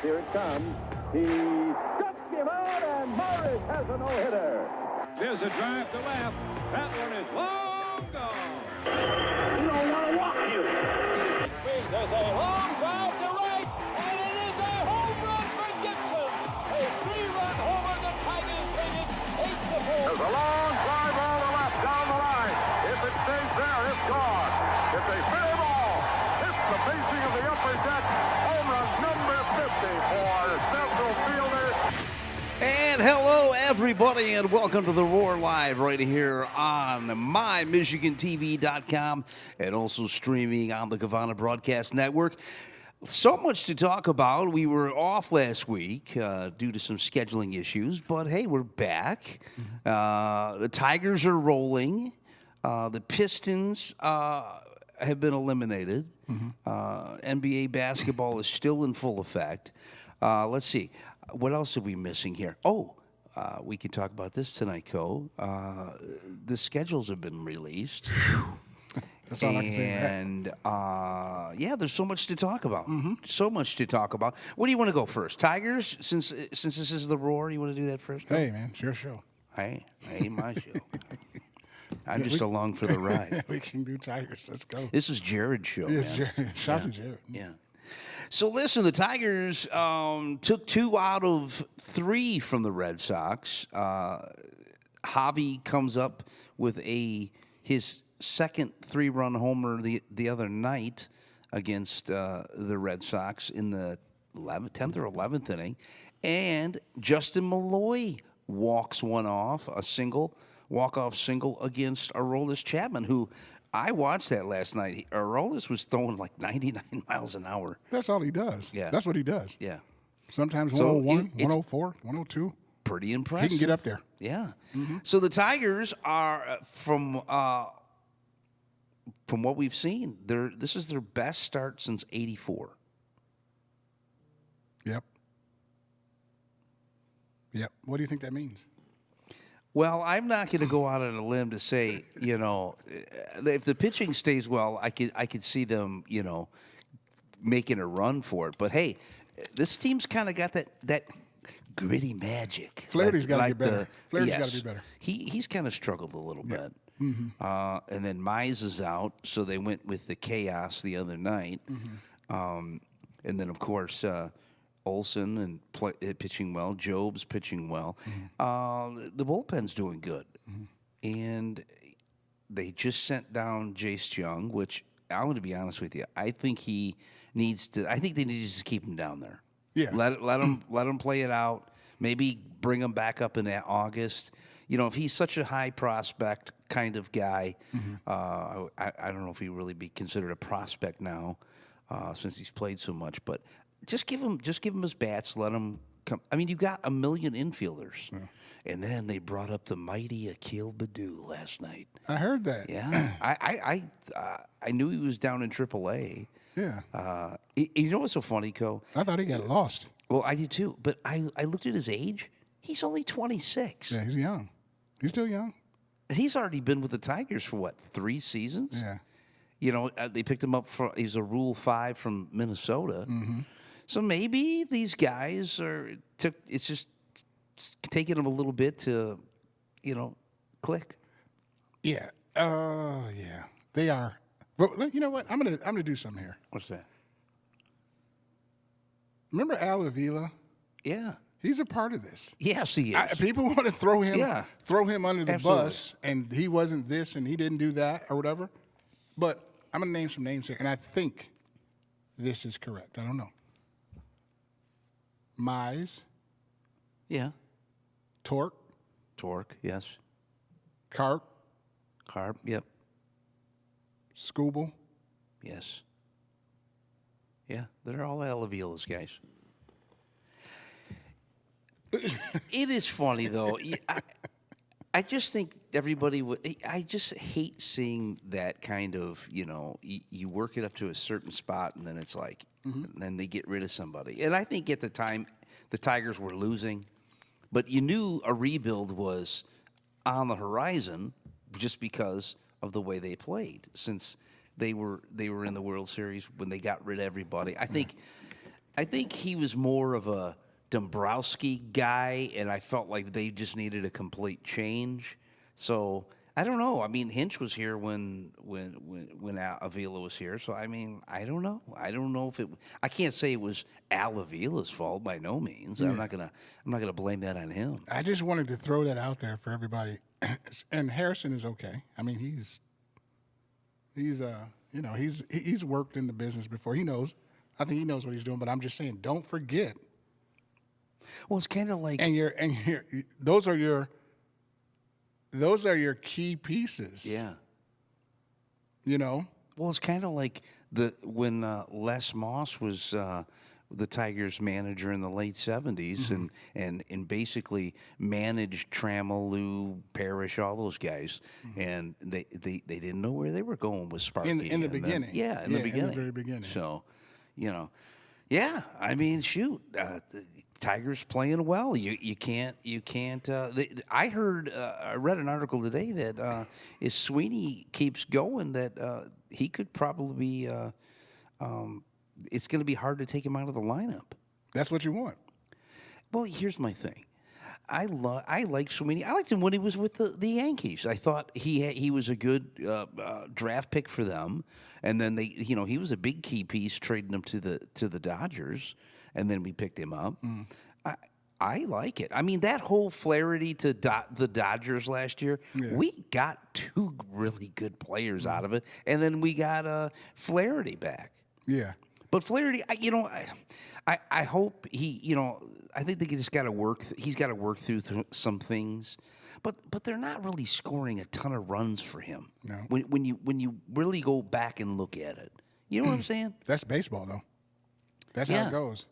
Here it comes. He struck him out, and Morris has a no-hitter. There's a drive to left. That one is long gone. You don't want to walk you. There's a long drive to right, and it is a home run for Gibson. A 3-run homer. The Tigers take it 8-4. There's a long drive all the left down the line. If it stays there, it's gone. It's a fair ball. Hits the facing of the upper deck. Home run number 50 for Central Fielder. And hello, everybody, and welcome to the Roar Live right here on mymichigantv.com and also streaming on the Gavana Broadcast Network. So much to talk about. We were off last week due to some scheduling issues, but hey, we're back. The Tigers are rolling. The Pistons have been eliminated. NBA basketball is still in full effect. Let's see. What else are we missing here? We can talk about this tonight, Co. The schedules have been released. That's all I can say. And, yeah, there's so much to talk about. So much to talk about. What do you want to go first? Tigers, since this is the Roar, you want to do that first? Hey, man, it's your show. Hey, my show. I'm just along for the ride. We can do Tigers. Let's go. This is Jared's show. Yes, man. Jared. Shout out to Jared. Yeah. So listen, the Tigers took 2 out of 3 from the Red Sox. Javi comes up with his second 3-run homer the other night against the Red Sox in the 10th or 11th inning, and Justin Malloy walks one off, walk-off single against Aroldis Chapman, who I watched that last night. Aroldis was throwing like 99 miles an hour. That's all he does. Yeah. That's what he does. Yeah. Sometimes So 101, it's 104, 102. Pretty impressive. He can get up there. Yeah. So the Tigers are, from what we've seen, this is their best start since '84. Yep. What do you think that means? Well, I'm not going to go out on a limb to say, if the pitching stays well, I could see them, making a run for it. But hey, this team's kind of got that gritty magic. Flaherty's got to get better. Flaherty's got Yes. to be better. He's kind of struggled a little bit. And then Mize is out, so they went with the chaos the other night. And then, of course, Olsen and pitching well. Job's pitching well. The bullpen's doing good. And they just sent down Jace Young, which I'm going to be honest with you. I think they need to just keep him down there. Yeah. Let him play it out. Maybe bring him back up in August. If he's such a high prospect kind of guy, I don't know if he really be considered a prospect now, since he's played so much. But just give him his bats. Let him come. I mean, you got 1 million infielders, and then they brought up the mighty Akil Baddoo last night. I heard that. Yeah, I knew he was down in AAA. Yeah. You know what's so funny, Co? I thought he got lost. Well, I did too. But I looked at his age. He's only 26. Yeah, he's young. He's still young. And he's already been with the Tigers for 3 seasons? Yeah. They picked him up he's a Rule 5 from Minnesota. So maybe these guys it's just taking them a little bit to, click. Yeah. Yeah. They are. But you know what? I'm gonna do something here. What's that? Remember Al Avila? Yeah. He's a part of this. Yes, he is. People want to throw him under the Absolutely. bus, and he wasn't this, and he didn't do that, or whatever. But I'm gonna name some names here, and I think this is correct. I don't know. Mize, Yeah. Torque, Yes. Carp, Carp, yep. Scooble. Yes. Yeah, they're all Al Avila's guys. It is funny, though. I just think everybody would. I just hate seeing that kind of, you work it up to a certain spot, and then it's like, and then they get rid of somebody. And I think at the time, the Tigers were losing, but you knew a rebuild was on the horizon just because of the way they played, since they were in the World Series when they got rid of everybody. I think I think he was more of a Dombrowski guy, and I felt like they just needed a complete change. So I don't know. I mean, Hinch was here when Avila was here. So I mean, I don't know. I don't know if it. I can't say it was Al Avila's fault by no means. I'm not gonna blame that on him. I just wanted to throw that out there for everybody. And Harrison is okay. I mean, he's worked in the business before. He knows. I think he knows what he's doing. But I'm just saying, don't forget. Well, it's kind of like those are your key pieces. yeah. You know. Well, it's kind of like when Les Moss was the Tigers manager in the late '70s, and basically managed Trammell, Parrish, all those guys, and they didn't know where they were going with Sparky In the and then- beginning. in the beginning, in the very beginning. So, yeah. I mean, shoot, the Tigers playing well. You can't. I read an article today that if Sweeney keeps going, that he could probably be. It's going to be hard to take him out of the lineup. That's what you want. Well, here's my thing. I like Sweeney. I liked him when he was with the Yankees. I thought he was a good draft pick for them, and then he was a big key piece trading him to the Dodgers, and then we picked him up. I like it. I mean, that whole Flaherty to the Dodgers last year, we got two really good players out of it, and then we got Flaherty back. Yeah. But Flaherty, I hope he, I think they just got to work. He's got to work through some things, but they're not really scoring a ton of runs for him. No. When you really go back and look at it, you know what I'm saying? That's baseball, though. That's how Yeah. it goes.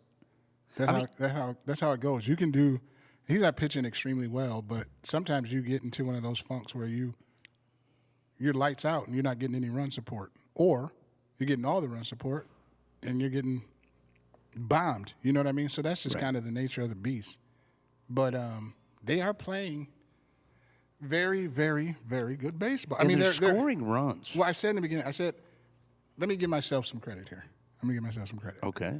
That's how it goes. You can do. He's not pitching extremely well, but sometimes you get into one of those funks where your lights out and you're not getting any run support, or you're getting all the run support and you're getting bombed. You know what I mean? So that's just Right. kind of the nature of the beast. But they are playing very, very, very good baseball. And they're scoring runs. Well, I said in the beginning, let me give myself some credit here. Okay.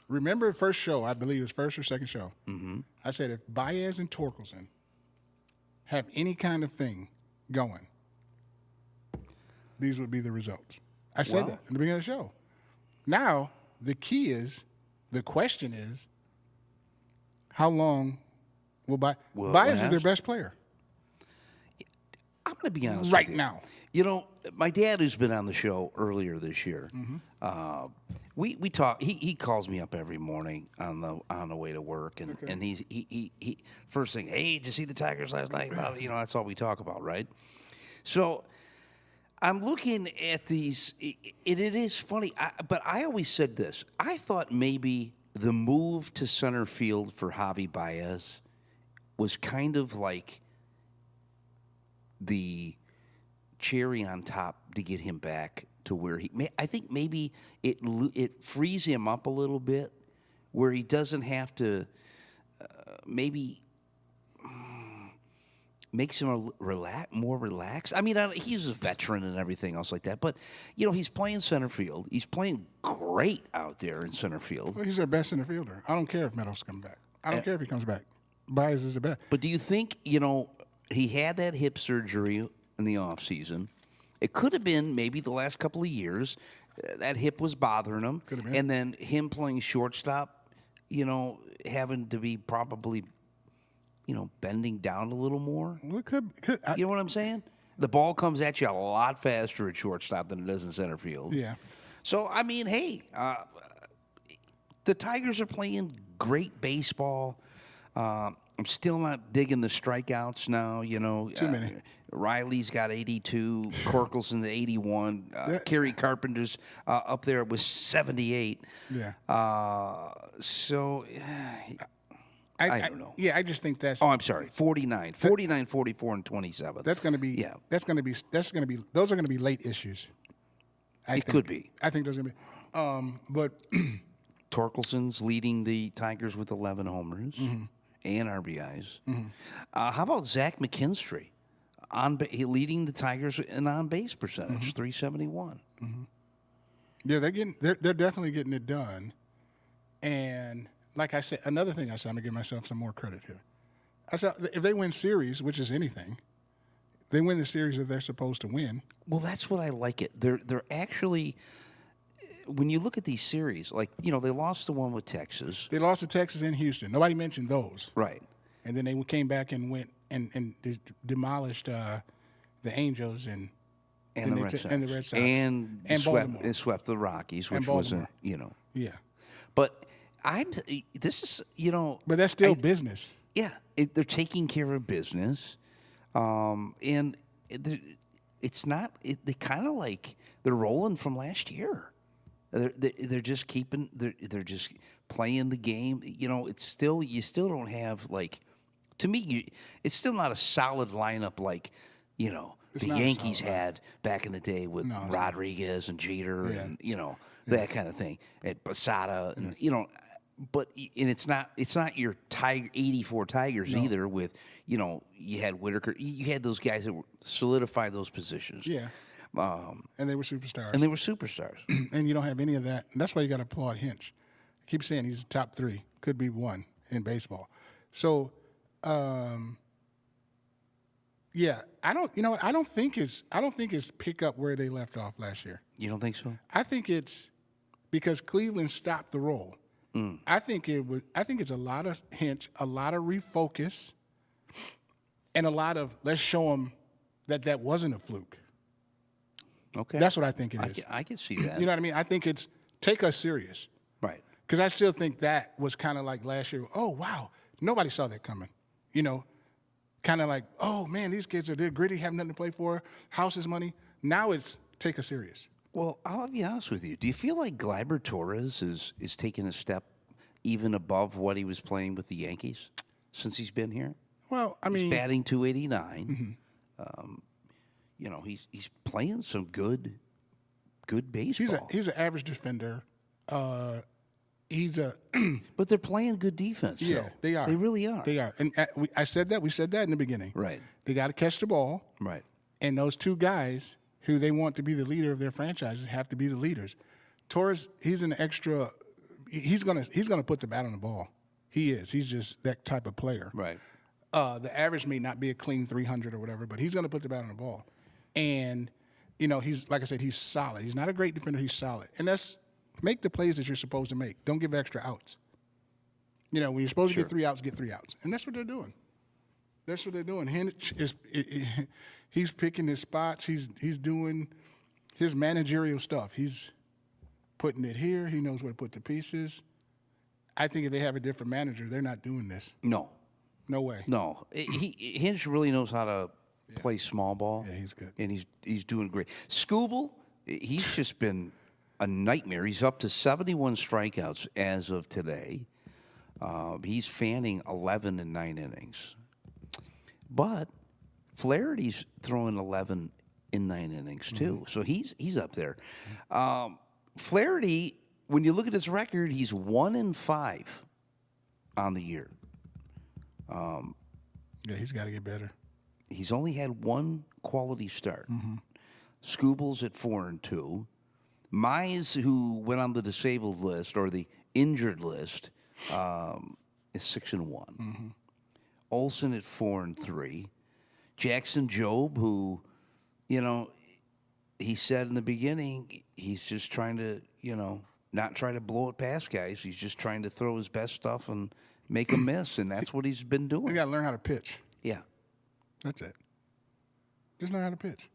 Remember first show, I believe it was first or second show. Mm-hmm. I said if Baez and Torkelson have any kind of thing going, these would be the results. I said Wow. that in the beginning of the show. Now, the question is, how long will Baez is their best player I'm going to be honest right with you. now. My dad, who's been on the show earlier this year, we talk. He calls me up every morning on the way to work, and he first thing, hey, did you see the Tigers last night? That's all we talk about, right? So I'm looking at these. It is funny, but I always said this. I thought maybe the move to center field for Javi Baez was kind of like the cherry on top to get him back to where I think maybe it frees him up a little bit, where he doesn't have to maybe makes him more relaxed. I mean, he's a veteran and everything else like that, but he's playing center field. He's playing great out there in center field. Well, he's their best center fielder. I don't care if Meadows comes back. I don't care if he comes back. Baez is the best. But do you think, he had that hip surgery in the offseason? It could have been maybe the last couple of years. That hip was bothering him. Could have been. And then him playing shortstop, having to be probably, bending down a little more. Well, it could. You know what I'm saying? The ball comes at you a lot faster at shortstop than it does in center field. Yeah. So, I mean, hey, the Tigers are playing great baseball. I'm still not digging the strikeouts now, Too many. Riley's got 82, Corkelson 81, Kerry Carpenter's up there with 78. Yeah. So I don't know. Yeah, I just think that's. Oh, I'm sorry, 49, 44, and 27. That's going to be. Yeah. That's going to be. Those are going to be late issues. I think. Could be. I think those are going to be. But Torkelson's leading the Tigers with 11 homers and RBIs. How about Zach McKinstry? Leading the Tigers in on-base percentage, 371. Yeah, they're definitely getting it done. And like I said, another thing I said, I'm gonna give myself some more credit here. I said if they win series, which is anything, they win the series that they're supposed to win. Well, that's what I like it. They're actually, when you look at these series, like, they lost the one with Texas. They lost to Texas and Houston. Nobody mentioned those. Right. And then they came back and went and demolished the Angels and And the Red Sox. and the Red Sox And Baltimore. it swept the Rockies, which And wasn't, Baltimore. Yeah, But this is, but that's still business. Yeah, they're taking care of business, and it's not. They kind of like they're rolling from last year. They're just keeping. They're just playing the game. It's still you still don't have like. To me, it's still not a solid lineup like the Yankees had back in the day with Rodriguez and Jeter and that kind of thing, and Posada and But it's not your Tiger 84 Tigers either. With you had Whitaker, you had those guys that solidified those positions. Yeah, and they were superstars. And you don't have any of that. And that's why you got to applaud Hinch. I keep saying he's top 3, could be 1 in baseball. So, yeah, I don't. You know what? I don't think it's pick up where they left off last year. You don't think so? I think it's because Cleveland stopped the roll. I think it's a lot of Hinch, a lot of refocus, and a lot of let's show them that wasn't a fluke. Okay, that's what I think it is. I can see that. You know what I mean? I think it's take us serious, right? Because I still think that was kind of like last year. Oh wow, nobody saw that coming. Kind of like, oh man, these kids they're gritty, have nothing to play for, house is money. Now it's take us serious. Well, I'll be honest with you. Do you feel like Gleyber Torres is taking a step even above what he was playing with the Yankees since he's been here? Well, I mean, he's batting .289. He's playing some good baseball. He's an average defender. But they're playing good defense. Yeah, so they are. They really are. They are. And I said that. We said that in the beginning. Right. They got to catch the ball. Right. And those two guys who they want to be the leader of their franchises have to be the leaders. Torres, he's an extra. He's gonna put the bat on the ball. He is. He's just that type of player. Right. The average may not be a clean 300 or whatever, but he's gonna put the bat on the ball. And he's like I said, he's solid. He's not a great defender. He's solid. And that's make the plays that you're supposed to make. Don't give extra outs. When you're supposed to get 3 outs, get 3 outs. And that's what they're doing. That's what they're doing. Hinch he's picking his spots. He's doing his managerial stuff. He's putting it here. He knows where to put the pieces. I think if they have a different manager, they're not doing this. No. No way. No. Hinch really knows how to play small ball. Yeah, he's good. And he's doing great. Scooble, he's just been a nightmare. He's up to 71 strikeouts as of today. He's fanning 11 in 9 innings. But Flaherty's throwing 11 in 9 innings too. So he's up there. Flaherty, when you look at his record, he's 1-5 on the year. Yeah, he's got to get better. He's only had one quality start. Scooble's at 4-2. Mize, who went on the disabled list or the injured list, is 6-1. Olsen at 4-3. Jackson Jobe, who, he said in the beginning, he's just trying to, not try to blow it past guys. He's just trying to throw his best stuff and make a miss, and that's what he's been doing. You got to learn how to pitch. Yeah. That's it. Just learn how to pitch.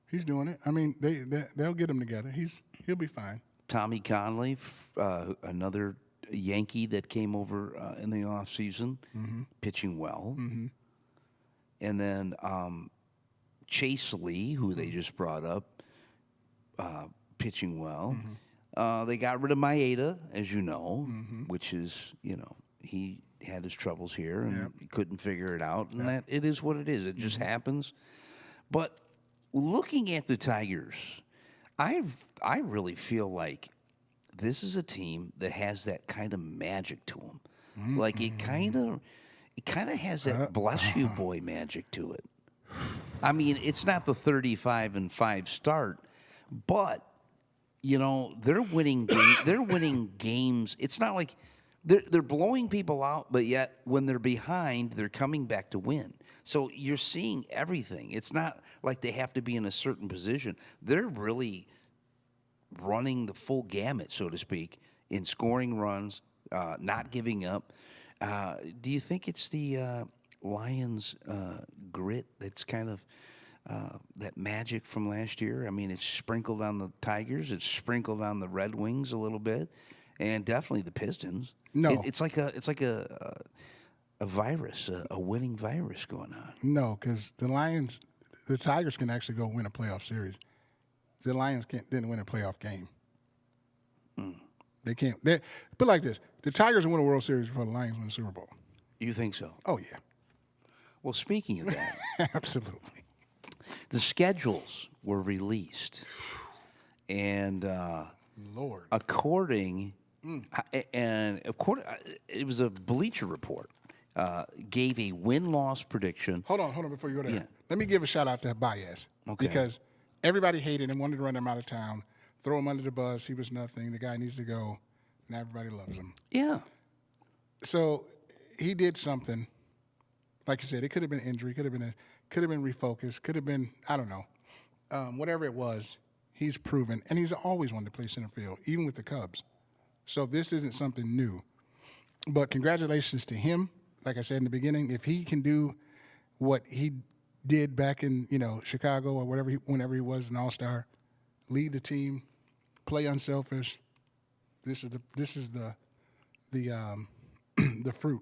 He's doing it. I mean, they'll get him together. He'll be fine. Tommy Conley, another Yankee that came over in the offseason, pitching well. And then Chase Lee, who they just brought up, pitching well. They got rid of Maeda, as you know, which is, he had his troubles here and he couldn't figure it out. And that it is what it is. It just happens. But looking at the Tigers, I really feel like this is a team that has that kind of magic to them. Like it kind of has that bless you boy magic to it. I mean, it's not the 35-5 start, but you know, they're winning. They're winning games. It's not like they're blowing people out, but yet when they're behind, they're coming back to win. So you're seeing everything. It's not like they have to be in a certain position. They're really running the full gamut, so to speak, in scoring runs, not giving up. Do you think it's the Lions' grit that's kind of that magic from last year? I mean, it's sprinkled on the Tigers, it's sprinkled on the Red Wings a little bit, and definitely the Pistons. No. It's like a virus, a winning virus going on. No, because the Tigers can actually go win a playoff series. The Lions didn't win a playoff game. They can't. But like this, the Tigers win a World Series before the Lions win the Super Bowl. You think so? Oh, yeah. Well, speaking of that, Absolutely. the schedules were released, and Lord. according, it was a Bleacher Report gave a win-loss prediction. Hold on before you go there. Yeah. Let me give a shout out to Baez. Okay. Because everybody hated him, wanted to run him out of town, throw him under the bus. He was nothing. The guy needs to go. Now everybody loves him. Yeah, So he did something. Like you said, it could have been injury, could have been refocus, could have been, I don't know. Whatever it was, he's proven. And he's always wanted to play center field, even with the Cubs. So this isn't something new. But congratulations to him. Like I said in the beginning, if he can do what he did back in, Chicago or whenever he was an all-star, lead the team, play unselfish, this is the the fruit.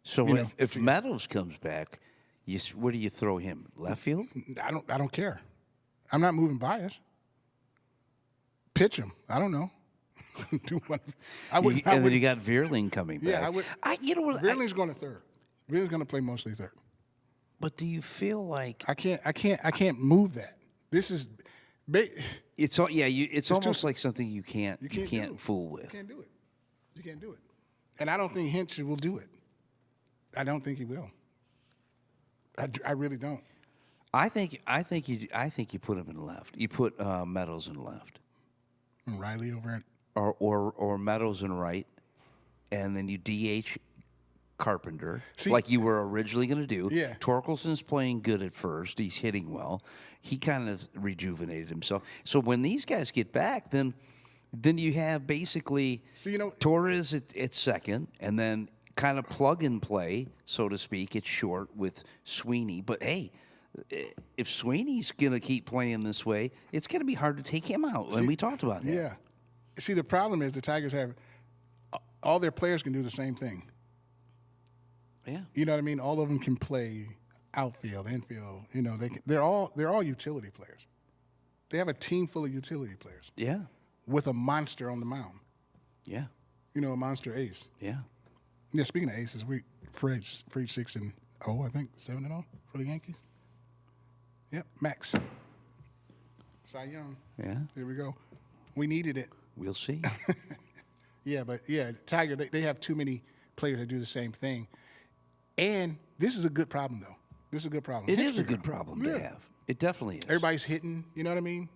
so if Meadows comes back, where do you throw him? Left field? I don't care. I'm not moving Bias. Pitch him. I don't know. Do what And then you got Veerling coming back. Yeah, I would. You know what? Veerling's going to third. Veerling's going to play mostly third. But do you feel like I can't move that. This is. it's almost like something you can't do. fool with? You can't do it. You can't do it. And I don't think Hinch will do it. I don't think he will. I really don't. I think you put him in left. You put Meadows in left, And Riley over it. or Meadows in right, and then you DH Carpenter, See- like you were originally going to do. Yeah. Torkelson's playing good at first. He's hitting well. He kind of rejuvenated himself. So when these guys get back, then you have basically Torres at second, and then kind of plug and play, so to speak, at short with Sweeney. But hey, if Sweeney's going to keep playing this way, it's going to be hard to take him out. And we talked about that. Yeah. See, the problem is the Tigers have all their players can do the same thing. Yeah. You know what I mean? All of them can play outfield, infield. They're all utility players. They have a team full of utility players Yeah. with a monster on the mound. Yeah. A monster ace. Yeah. Yeah. Speaking of aces, Fred 6-0, I think 7-0 for the Yankees. Yep, Max. Cy Young. Yeah. Here we go. We needed it. We'll see. Yeah, but Tiger, they have too many players that do the same thing. And this is a good problem, though. This is a good problem. It is a good problem to have. It definitely is. Everybody's hitting, you know what I mean?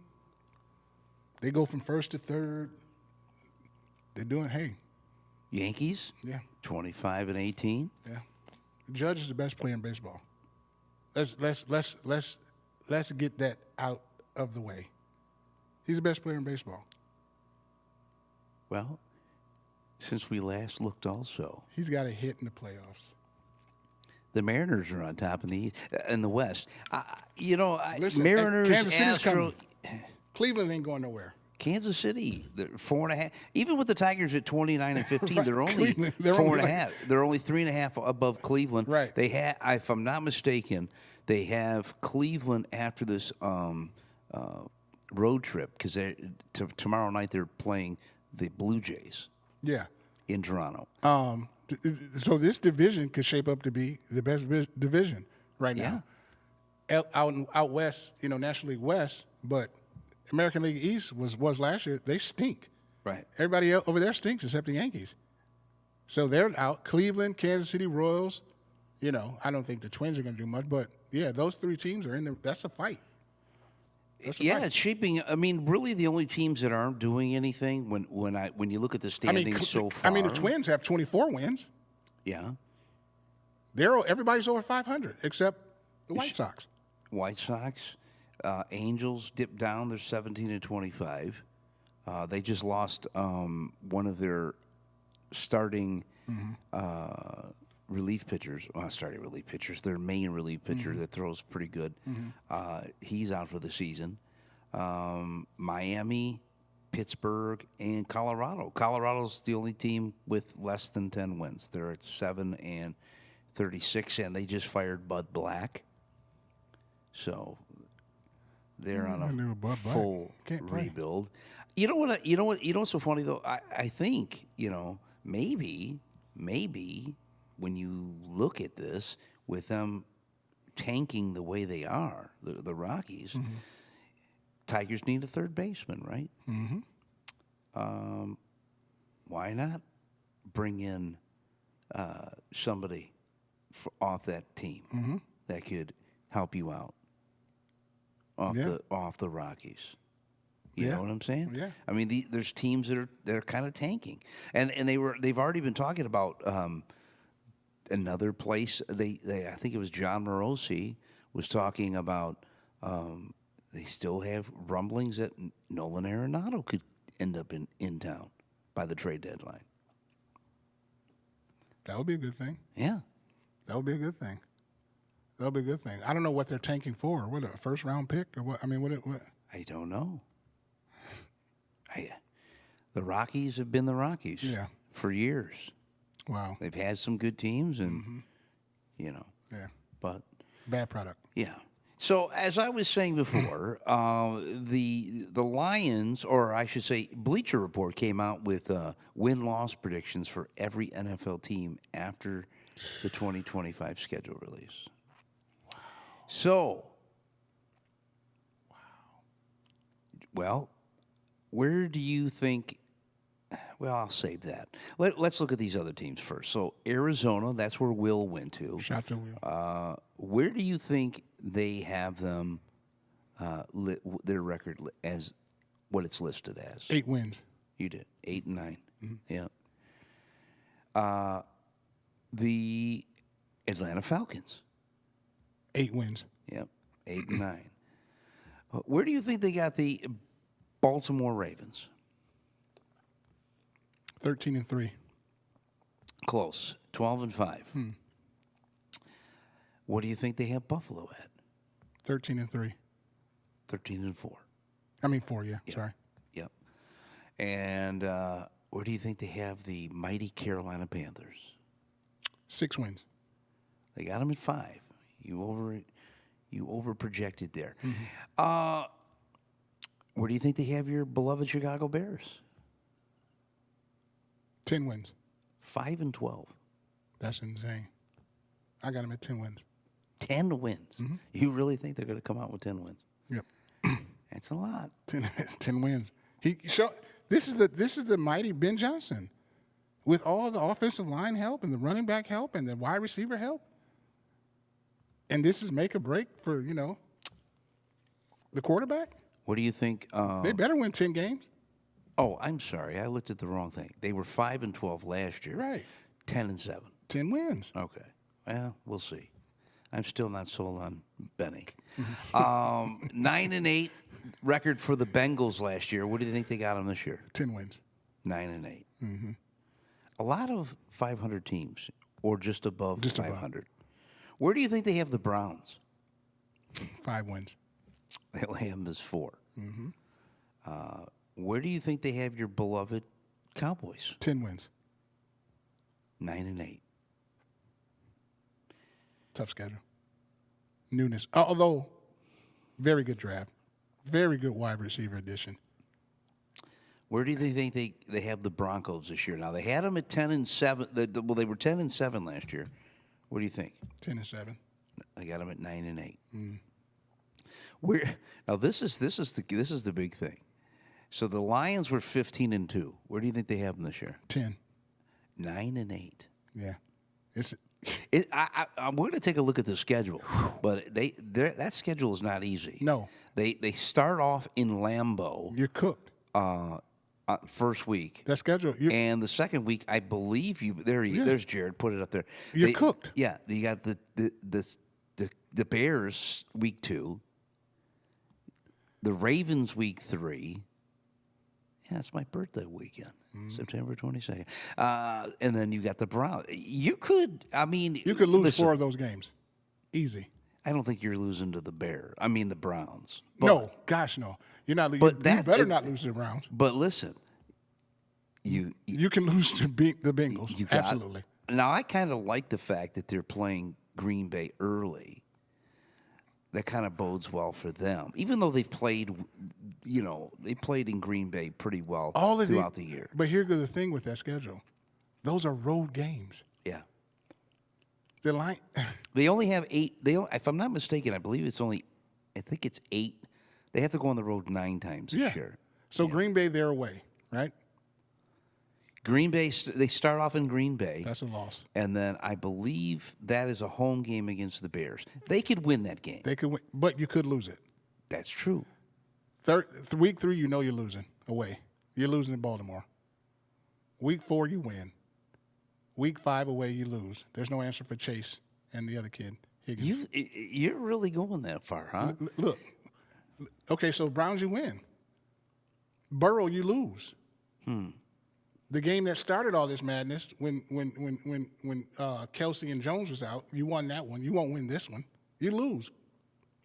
They go from first to third. They're doing, Yankees? Yeah. 25-18. Yeah. Judge is the best player in baseball. Let's get that out of the way. He's the best player in baseball. Well, since we last looked also, He's got a hit in the playoffs. the Mariners are on top in the West. Listen, Mariners, Kansas City's Astros, Cleveland ain't going nowhere. Kansas City, they're 4.5. Even with the Tigers at 29-15, they're only Cleveland, they're 4.5. only They're only 3.5 above Cleveland. Right. They if I'm not mistaken, they have Cleveland after this road trip because tomorrow night they're playing the Blue Jays Yeah. in Toronto. So this division could shape up to be the best division right now. Out west, National League West, but American League East was last year. They stink. Right. Everybody else over there stinks except the Yankees. So they're out. Cleveland, Kansas City Royals. I don't think the Twins are going to do much, but yeah, those three teams are in there. That's a fight. That's a Yeah, fight. it's shaping. I mean, really, the only teams that aren't doing anything when you look at the standings so far. I mean, the Twins have 24 wins. Yeah, Everybody's over 500 except the White Sox. White Sox, Angels dipped down. They're 17-25. They just lost one of their starting relief pitchers. Well, starting relief pitchers. Their main relief pitcher that throws pretty good. He's out for the season. Miami, Pittsburgh, and Colorado. Colorado's the only team with less than 10 wins. They're at 7-36, and they just fired Bud Black. So they're on knew a Bud Black full can't play. rebuild. You know what's so funny though? I think, maybe when you look at this with them tanking the way they are, the Rockies, Tigers need a third baseman, right? Why not bring in somebody off that team that could help you out off the Rockies? You know what I'm saying? Yeah. I mean, there's teams that are kind of tanking, and they've already been talking about another place. I think it was John Morosi was talking about. They still have rumblings that Nolan Arenado could end up in town by the trade deadline. That would be a good thing. Yeah. That would be a good thing. That would be a good thing. I don't know what they're tanking for. What, a first round pick or what? I mean, what? I don't know. The Rockies have been the Rockies for years. Wow. They've had some good teams, and Yeah. but Bad product. yeah. So as I was saying before, the Lions, or I should say, Bleacher Report came out with win-loss predictions for every NFL team after the 2025 schedule release. Wow. So, well, where do you think? Well, I'll save that. Let's look at these other teams first. So Arizona, that's where Will went to. Shot to Will. Where do you think they have them, their record as what it's listed as? 8 wins. You did. 8 and 9. Yeah. The Atlanta Falcons. 8 wins. Yep. 8 and 9. Where do you think they got the Baltimore Ravens? 13-3. Close. 12 and 5. What do you think they have Buffalo at? 13-3. 13 and 4. I mean 4. Yeah. Sorry. Yep. And where do you think they have the mighty Carolina Panthers? 6 wins. They got them at 5. You over projected there. Where do you think they have your beloved Chicago Bears? 10 wins. 5 and 12. That's insane. I got him at 10 wins. 10 wins. You really think they're going to come out with 10 wins? Yep. That's a lot. 10 wins. This is the mighty Ben Johnson, with all the offensive line help and the running back help and the wide receiver help. And this is make or break for the quarterback. What do you think? They better win 10 games. Oh, I'm sorry. I looked at the wrong thing. They were 5 and 12 last year. Right. 10 and 7. 10 wins. Okay. Well, we'll see. I'm still not sold on Benny. 9 and 8 record for the Bengals last year. What do you think they got them this year? 10 wins. 9 and 8. A lot of 500 teams, or just above 500. Where do you think they have the Browns? 5 wins. They only have them as 4. Where do you think they have your beloved Cowboys? 10 wins. 9 and 8. Tough schedule. Newness. Although, very good draft. Very good wide receiver addition. Where do you think they have the Broncos this year? Now, they had them at 10 and 7. Well, they were 10 and 7 last year. What do you think? 10 and 7. They got them at 9 and 8. Now this is the big thing. So the Lions were 15 and 2. Where do you think they have them this year? 10. 9 and 8. Yeah. We're going to take a look at the schedule, but that schedule is not easy. No. They start off in Lambeau You're cooked. first week. That schedule. And the second week, I believe there's Jared. Put it up there. You're cooked. Yeah, you got the Bears week 2, the Ravens week 3. Yeah, it's my birthday weekend, September 22nd. And then you got the Browns. You could lose listen, 4 of those games, easy. I don't think you're losing to the Browns. No, gosh, no. You're not. You better not lose to the Browns. But listen, you can lose to the Bengals. Absolutely. Now I kind of like the fact that they're playing Green Bay early. That kind of bodes well for them, even though they've played, they played in Green Bay pretty well throughout the year. But here's the thing with that schedule: those are road games. Yeah. The line. They only have 8. If I'm not mistaken, I believe it's only. I think it's 8. They have to go on the road 9 times this year. So Green Bay, they're away, right? Green Bay. They start off in Green Bay. That's a loss. And then I believe that is a home game against the Bears. They could win that game. They could win, but you could lose it. That's true. Week 3, you're losing away. You're losing in Baltimore. Week 4, you win. Week 5 away, you lose. There's no answer for Chase and the other kid, Higgins. You're really going that far, huh? Look. Okay, so Browns, you win. Burrow, you lose. The game that started all this madness when Kelsey and Jones was out, you won that one. You won't win this one. You lose.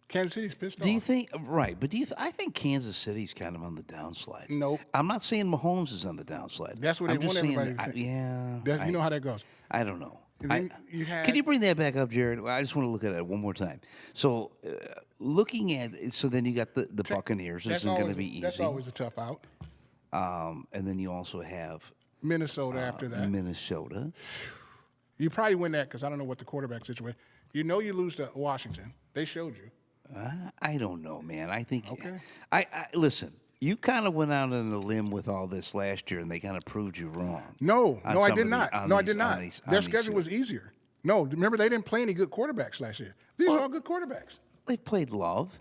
Kansas City's pissed off. Do you think right? But I think Kansas City's kind of on the downslide. Nope. I'm not saying Mahomes is on the downslide. That's what I'm they want everybody to think. Yeah. You know how that goes. I don't know. Can you bring that back up, Jared? I just want to look at it one more time. So, looking at it, then you got the Buccaneers. This isn't going to be easy. That's always a tough out. And then you also have Minnesota after that. Minnesota. You probably win that because I don't know what the quarterback situation. You lose to Washington. They showed you. I don't know, man. I think. Okay. I listen. You kind of went out on a limb with all this last year, and they kind of proved you wrong. No, I did not. Their schedule was easier. No, remember they didn't play any good quarterbacks last year. These are all good quarterbacks. They played Love.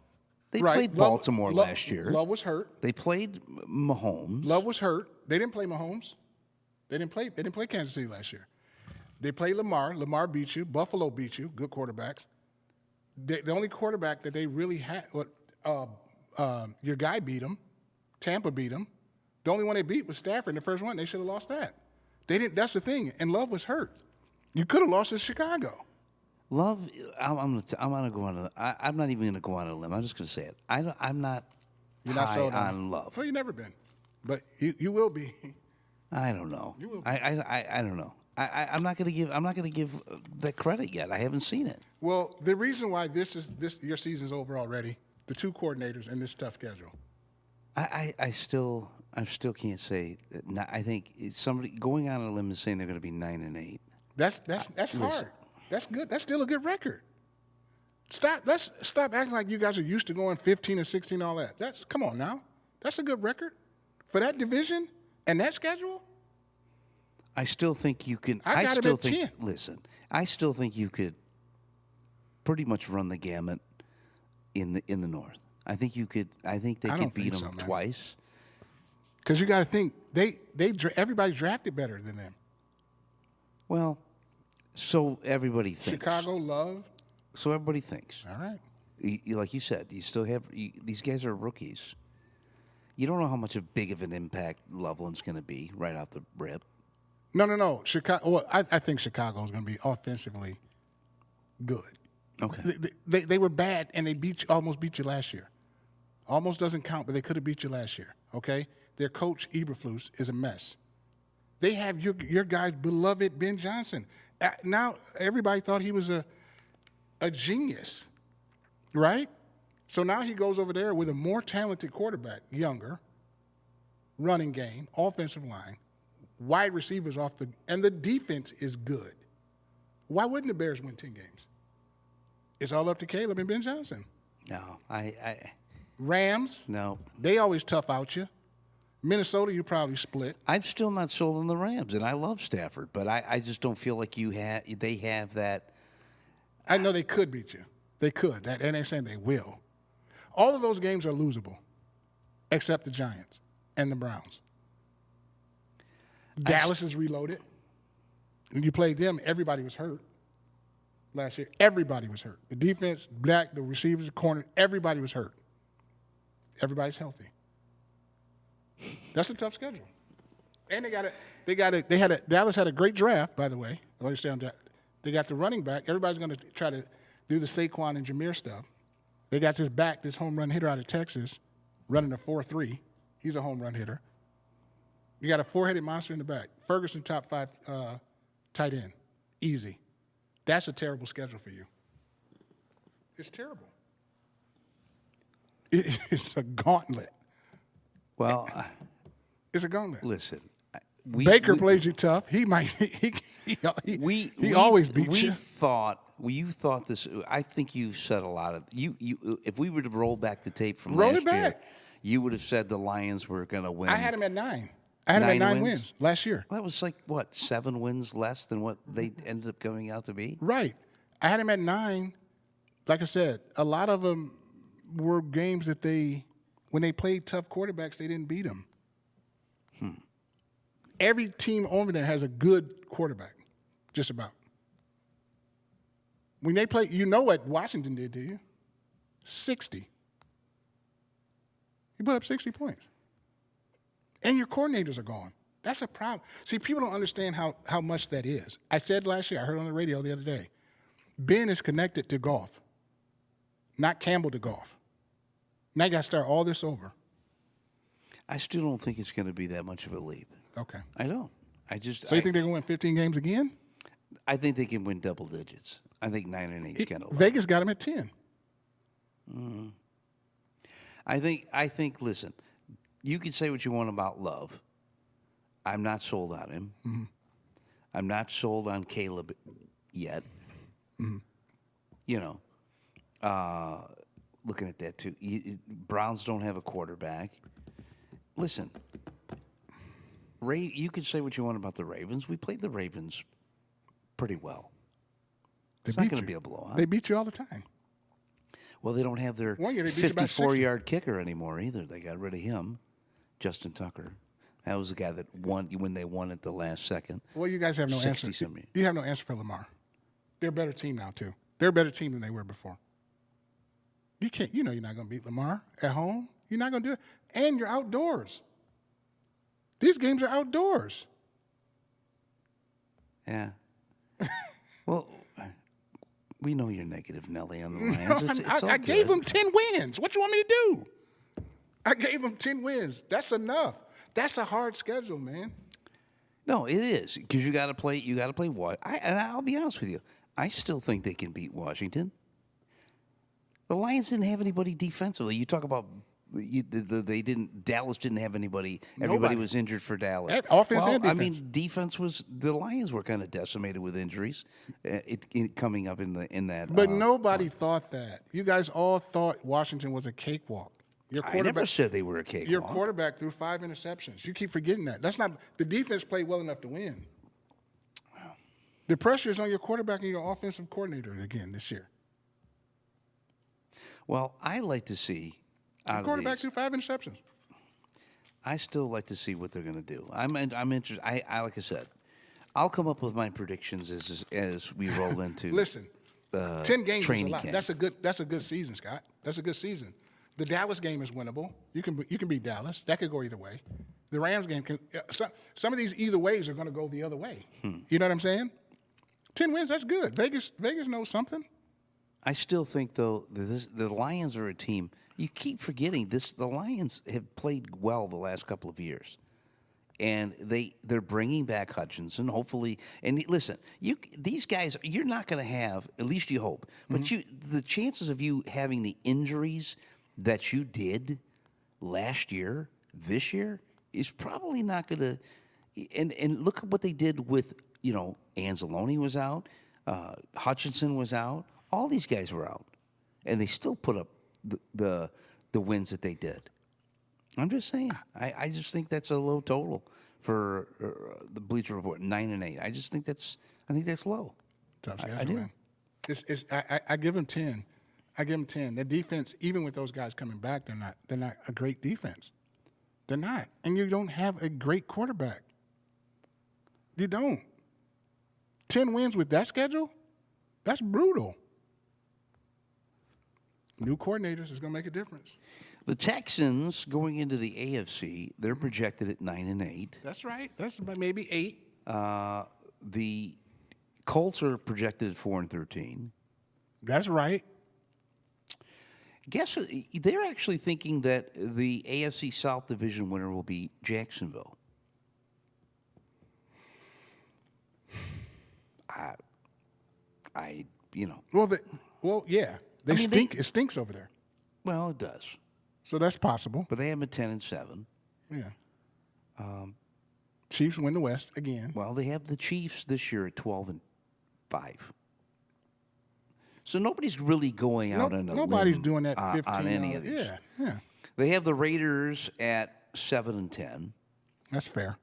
They played Baltimore last year. Love was hurt. They played Mahomes. Love was hurt. They didn't play Mahomes. They didn't play Kansas City last year. They played Lamar. Lamar beat you. Buffalo beat you. Good quarterbacks. The only quarterback that they really had, your guy beat them. Tampa beat them. The only one they beat was Stafford in the first one. They should have lost that. They didn't. That's the thing. And Love was hurt. You could have lost to Chicago. Love. I'm gonna go on. I'm not even gonna go on a limb. I'm just gonna say it. I'm not. You're not sold on Love. Well, you've never been, but you will be. I don't know. You will be. I don't know. I'm not gonna give that credit yet. I haven't seen it. Well, the reason why your season's over already, the 2 coordinators and this tough schedule. I still can't say. I think it's somebody going on a limb and saying they're going to be 9-8. That's hard. That's good. That's still a good record. Let's stop acting like you guys are used to going 15 and 16, all that. Come on now. That's a good record for that division and that schedule. I still think you can. I got still it at think. 10. Listen, I still think you could pretty much run the gamut in the North. I think you could. I think they could beat them twice. Because you got to think everybody drafted better than them. Well, so everybody thinks. Chicago Love. So everybody thinks. All right. Like you said, you still have these guys are rookies. You don't know how much big of an impact Loveland's going to be right out the rip. No. Chicago. Well, I think Chicago is going to be offensively good. Okay. They were bad, and they almost beat you last year. Almost doesn't count, but they could have beat you last year. Okay. Their coach Eberflus is a mess. They have your guy's beloved Ben Johnson. Now everybody thought he was a genius, right? So now he goes over there with a more talented quarterback, younger, running game, offensive line, wide receivers and the defense is good. Why wouldn't the Bears win 10 games? It's all up to Caleb and Ben Johnson. No, Rams. No. They always tough out you. Minnesota, you probably split. I'm still not sold on the Rams, and I love Stafford, but I just don't feel like they have that. I know they could beat you. They could. And they're saying they will. All of those games are losable, except the Giants and the Browns. Dallas is reloaded. When you played them, everybody was hurt last year. Everybody was hurt. The defense, the receivers, the corner, everybody was hurt. Everybody's healthy. That's a tough schedule. And Dallas had a great draft, by the way. I understand that. They got the running back. Everybody's going to try to do the Saquon and Jameer stuff. They got this home run hitter out of Texas, running a 4.3. He's a home run hitter. You got a four-headed monster in the back. Ferguson, top 5 tight end. Easy. That's a terrible schedule for you. It's terrible. It's a gauntlet. Well, it's a gauntlet. listen. Baker plays you tough. He might. He always beats you. You thought this. I think you said a lot of you. If we were to roll back the tape from Roll last it back. year, you would have said the Lions were going to win. I had him at 9. I had him at 9 wins last year. Well, that was like what, 7 wins less than what they ended up coming out to be. Right. I had him at 9. Like I said, a lot of them were games that when they played tough quarterbacks, they didn't beat them. Every team over there has a good quarterback, just about. When they play, you know what Washington did to you? 60. He put up 60 points. And your coordinators are gone. That's a problem. See, people don't understand how much that is. I said last year, I heard on the radio the other day, Ben is connected to Goff, not Campbell to Goff. Now you got to start all this over. I still don't think it's going to be that much of a leap. Okay. I don't. So you think they're going to win 15 games again? I think they can win double digits. I think 9-8 is kind of low. Vegas got them at 10. I think. Listen, you can say what you want about Love. I'm not sold on him. Mm-hmm. I'm not sold on Caleb yet. Mm-hmm. You know, looking at that too. Browns don't have a quarterback. Listen, you can say what you want about the Ravens. We played the Ravens pretty well. It's not going to be a blowout. They beat you all the time. Well, they don't have their 54-yard kicker anymore either. They got rid of him, Justin Tucker. That was the guy that won when they won at the last second. Well, you guys have no answer. You have no answer for Lamar. They're a better team now, too. They're a better team than they were before. You can't. You know you're not going to beat Lamar at home. You're not going to do it. And you're outdoors. These games are outdoors. Yeah. Well, we know you're negative, Nelly, on the Lions. I gave them 10 wins. What you want me to do? I gave them 10 wins. That's enough. That's a hard schedule, man. No, it is, because you got to play. You got to play what? And I'll be honest with you. I still think they can beat Washington. The Lions didn't have anybody defensively. You talk about Dallas didn't have anybody. Everybody was injured for Dallas. Offense and defense. I mean, defense was. The Lions were kind of decimated with injuries. Coming up in that. But nobody thought that. You guys all thought Washington was a cakewalk. I never said they were a cakewalk. Your quarterback threw 5 interceptions. You keep forgetting that. That's not the defense played well enough to win. The pressure is on your quarterback and your offensive coordinator again this year. Well, I like to see. The quarterback threw 5 interceptions. I still like to see what they're going to do. I'm interested. I like I said, I'll come up with my predictions as we roll into. Listen, 10 games is a lot. Camp. That's a good season, Scott. That's a good season. The Dallas game is winnable. You can beat Dallas. That could go either way. The Rams game can. Some of these either ways are going to go the other way. You know what I'm saying? 10 wins. That's good. Vegas knows something. I still think though the Lions are a team. You keep forgetting this. The Lions have played well the last couple of years, and they're bringing back Hutchinson. Hopefully, and listen, these guys. You're not going to have. At least you hope. But the chances of you having the injuries that you did last year, this year, is probably not going to. And look at what they did with, Anzalone was out, Hutchinson was out, all these guys were out, and they still put up the wins that they did. I'm just saying. I just think that's a low total for the Bleacher Report, 9-8. I think that's low. Tough schedule, I do. Man. I give them 10. I give them 10. The defense, even with those guys coming back, they're not a great defense. They're not. And you don't have a great quarterback. You don't. 10 wins with that schedule? That's brutal. New coordinators is going to make a difference. The Texans going into the AFC, they're projected at 9-8. That's right. That's about maybe 8. The Colts are projected at 4-13. That's right. Guess what? They're actually thinking that the AFC South Division winner will be Jacksonville. Well, yeah. They stink. It stinks over there. Well, it does. So that's possible. But they have them at 10-7. Yeah. Chiefs win the West again. Well, they have the Chiefs this year at 12-5. So nobody's really going out on a Nobody's limb doing that 15 on any of these. Yeah. They have the Raiders at 7-10. That's fair.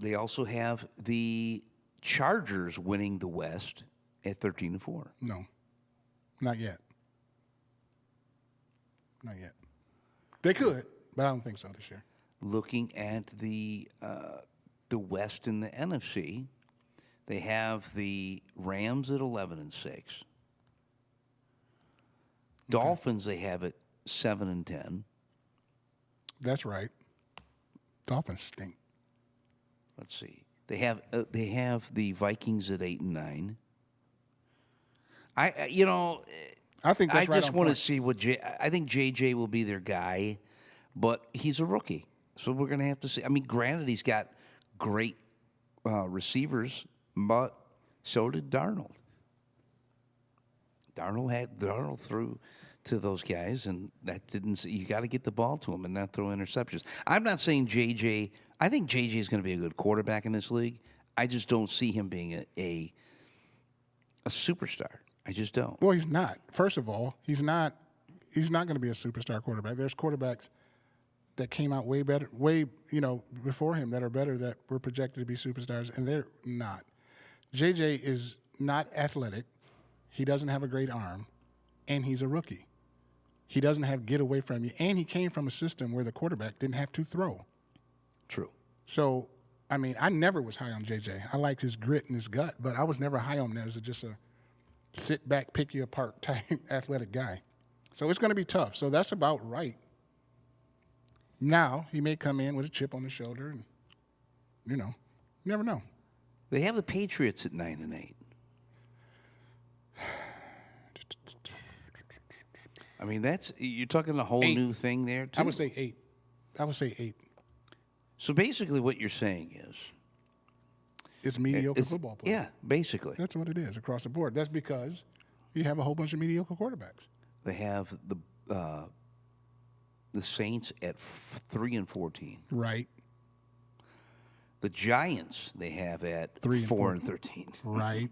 They also have the Chargers winning the West at 13-4. No. Not yet. Not yet. They could, but I don't think so this year. Looking at the West and the NFC, they have the Rams at 11-6. Dolphins they have at 7-10. That's right. Dolphins stink. Let's see. They have the Vikings at 8-9. I think that's I right just on want to point. see what I think JJ will be their guy, but he's a rookie, so we're going to have to see. I mean, granted, he's got great receivers, but so did Darnold. Darnold threw to those guys, and that didn't. You got to get the ball to him and not throw interceptions. I'm not saying JJ. I think JJ is going to be a good quarterback in this league. I just don't see him being a superstar. I just don't. Well, he's not. First of all, he's not going to be a superstar quarterback. There's quarterbacks that came out way better, before him that are better that were projected to be superstars, and they're not. JJ is not athletic. He doesn't have a great arm, and he's a rookie. He doesn't have get away from you, and he came from a system where the quarterback didn't have to throw. True. So, I mean, I never was high on JJ. I liked his grit and his gut, but I was never high on him as just a sit back, pick you apart type athletic guy. So it's going to be tough. So that's about right. Now, he may come in with a chip on his shoulder, and, you never know. They have the Patriots at 9-8. I mean, you're talking a whole 8. new thing there, too. I would say 8. So basically what you're saying is... It's mediocre football play. Yeah, basically. That's what it is across the board. That's because you have a whole bunch of mediocre quarterbacks. They have the Saints at 3-14. Right. The Giants they have at 4-13. Right.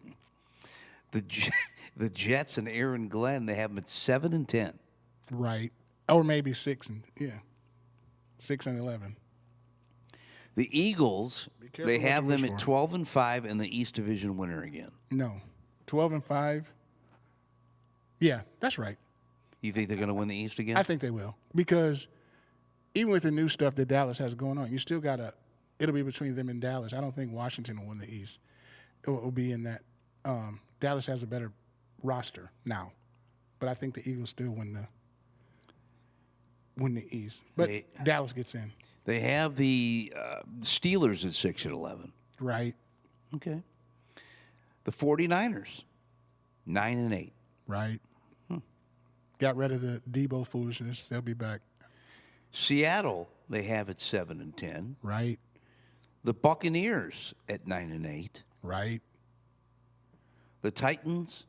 The Jets and Aaron Glenn they have them at 7-10. Right. Or maybe 6-11. The Eagles they have them at wish 12-5 and the East Division winner again. No. 12-5. Yeah, that's right. You think they're going to win the East again? I think they will. Because even with the new stuff that Dallas has going on, you still got it'll be between them and Dallas. I don't think Washington will win the East. It will be in that Dallas has a better roster now. But I think the Eagles still win the East. But Dallas gets in. They have the Steelers at 6-11. Right. Okay. The 49ers, 9-8. Right. Got rid of the Debo foolishness. They'll be back. Seattle, they have at 7-10. Right. The Buccaneers at 9-8. Right. The Titans,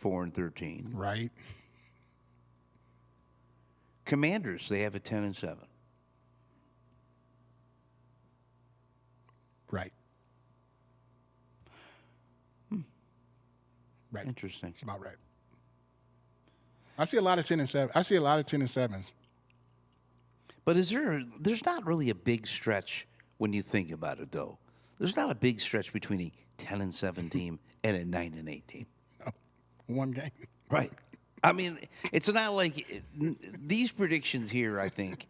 4-13. Right. Commanders, they have at 10-7. Right. Right. Interesting. It's about right. I see a lot of 10-7. I see a lot of 10-7s. But there's not really a big stretch when you think about it, though. There's not a big stretch between a 10-7 team and a 9-8 team. No. One game. Right. I mean, it's not like these predictions here. I think,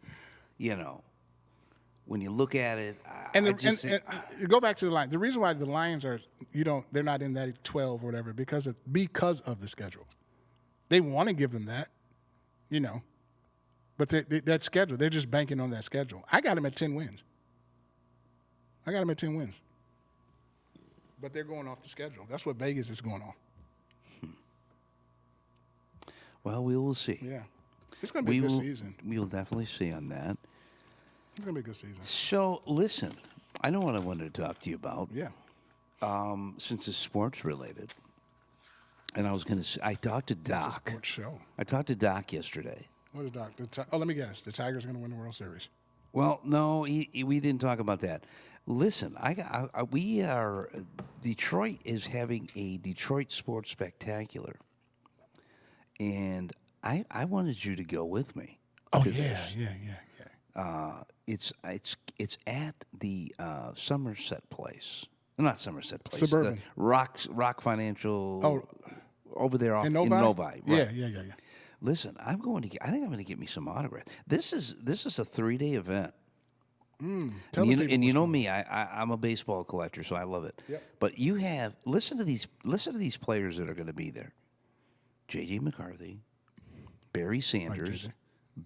when you look at it, And, I just and go back to the Lions. The reason why the Lions they're not in that 12 or whatever because of the schedule. They want to give them that, but that schedule, they're just banking on that schedule. I got them at 10 wins. But they're going off the schedule. That's what Vegas is going on. well, we will see. Yeah. It's going to be a good season. We will definitely see on that. It's going to be a good season. So, listen, I know what I wanted to talk to you about. Yeah. Since it's sports related, and I talked to Doc. It's a sports show. I talked to Doc yesterday. What is Doc? Let me guess. The Tigers are going to win the World Series. Well, no, we didn't talk about that. Listen, Detroit is having a Detroit Sports Spectacular, and I wanted you to go with me. Oh, to yeah. It's at the Somerset Place. Not Somerset Place. Suburban. The Rock Financial. Over there off In in Novi? Novi. Yeah. Right. Listen, I think I'm going to get me some autographs. This is a 3-day event. Tell the people And you what's know going me, I'm a baseball collector, so I love it. Yep. But listen to these players that are going to be there: J.J. McCarthy, Barry Sanders,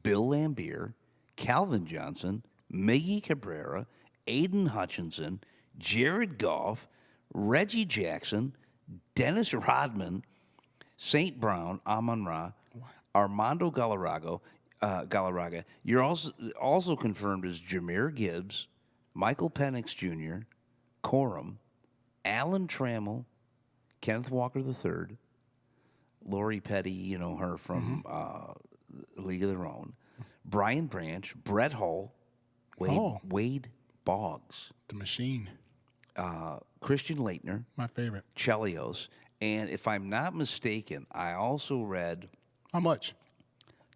Bill Lambier, Calvin Johnson, Miggy Cabrera, Aiden Hutchinson, Jared Goff, Reggie Jackson, Dennis Rodman, St. Brown, Amon-Ra, Armando Galarraga. You're also confirmed as Jahmyr Gibbs, Michael Penix Jr., Corum, Alan Trammell, Kenneth Walker III, Lori Petty, her from League of Their Own, Brian Branch, Brett Hull, Wade Boggs, The Machine. Christian Leitner, My favorite. Chelios, and if I'm not mistaken, I also read How much?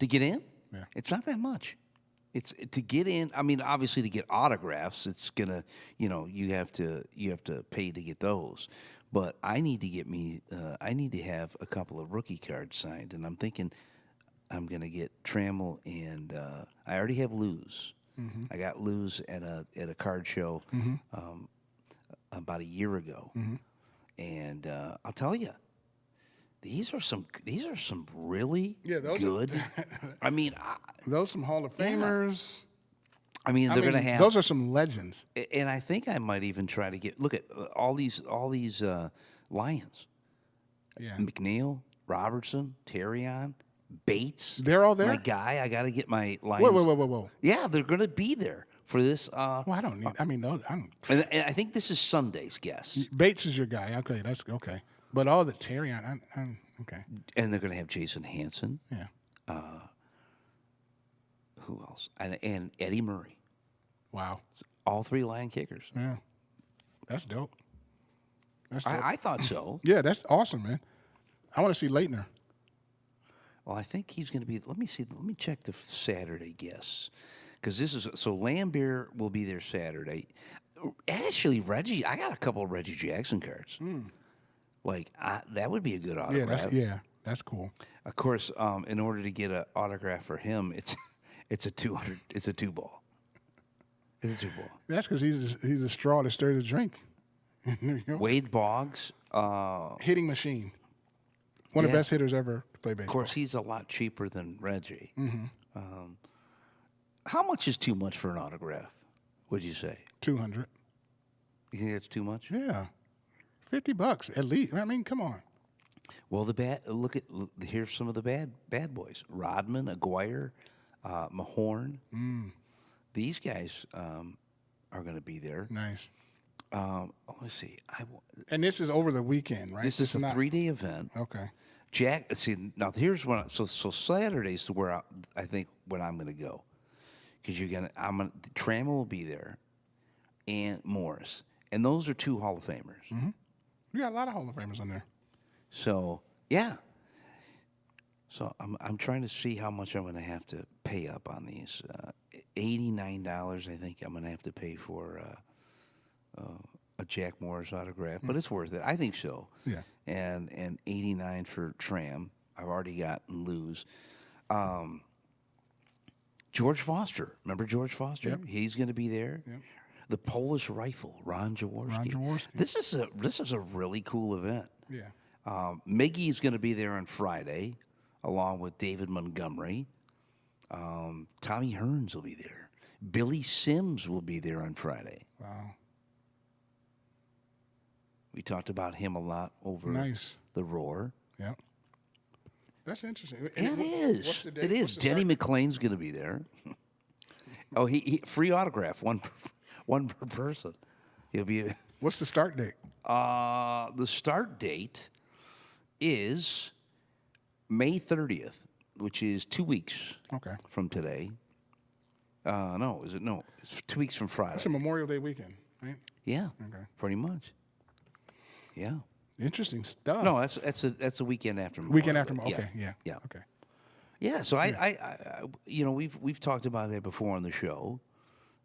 to get in. Yeah. It's not that much. It's to get in. I mean, obviously, to get autographs, it's gonna. You have to pay to get those. But I need to get me. I need to have a couple of rookie cards signed, and I'm thinking I'm gonna get Trammell and I already have Luz. Mm-hmm. I got Luz at a card show about a year ago, and I'll tell you. These are some really good. I mean, Those some Hall of Famers. I mean, they're going to have. Those are some legends. And I think I might even try to look at all these Lions. Yeah. McNeil, Robertson, Terrion, Bates. They're all there? My guy, I got to get my Lions. Whoa. Yeah, they're going to be there for this. Well, I don't need. I mean, those. I don't. And I think this is Sunday's guess. Bates is your guy. Okay, that's okay. But all the Terry, I'm okay. And they're going to have Jason Hansen. Yeah. Who else? And Eddie Murray. Wow. All 3 Lion kickers. Yeah. That's dope. That's dope. I thought so. Yeah, that's awesome, man. I want to see Leitner. Well, I think he's going to be. Let me see. Let me check the Saturday guests, because this is so. Lambier will be there Saturday. Actually, Reggie, I got a couple of Reggie Jackson cards. Like that would be a good autograph. That's cool. Of course, in order to get an autograph for him, it's a 200. It's a 2-ball. It's a 2-ball. That's because he's a straw to stir the drink. Wade Boggs, hitting machine. One of the best hitters ever to play baseball. Of course, he's a lot cheaper than Reggie. How much is too much for an autograph? Would you say? 200. You think that's too much? Yeah. $50 at least. I mean, come on. Well, here's some of the bad boys: Rodman, Aguirre, Mahorn. These guys are going to be there. Nice. Let's see. And this is over the weekend, right? This is a 3-day event. Okay. Jack, see now. Here's when. So Saturday's where I think when I'm going to go, because Trammell will be there, and Morris, and those are 2 Hall of Famers. Mm-hmm. You got a lot of Hall of Famers on there. So yeah. So I'm trying to see how much I'm going to have to pay up on these. $89, I think I'm going to have to pay for a Jack Morris autograph, but it's worth it. I think so. Yeah. And $89 for Tram, I've already got lose. George Foster. Remember George Foster? Yep. He's going to be there. Yep. The Polish rifle, Ron Jaworski. Ron Jaworski. This is a really cool event. Yeah. Miggy is going to be there on Friday, along with David Montgomery. Tommy Hearns will be there. Billy Sims will be there on Friday. Wow. We talked about him a lot over Nice. the Roar. Yep. That's interesting. It is. What's the date? It is. What's the Denny start? McClain's going to be there. Oh, he free autograph, one per person. He'll be. What's the start date? The start date is May 30th, which is 2 weeks Okay. from today. No, is it? No, it's 2 weeks from Friday. It's a Memorial Day weekend, right? Yeah, Okay. pretty much. Yeah. Interesting stuff. No, that's a weekend after. Weekend Memorial after. Day. Okay. Yeah. Yeah. Okay. Yeah, so I we've talked about that before on the show,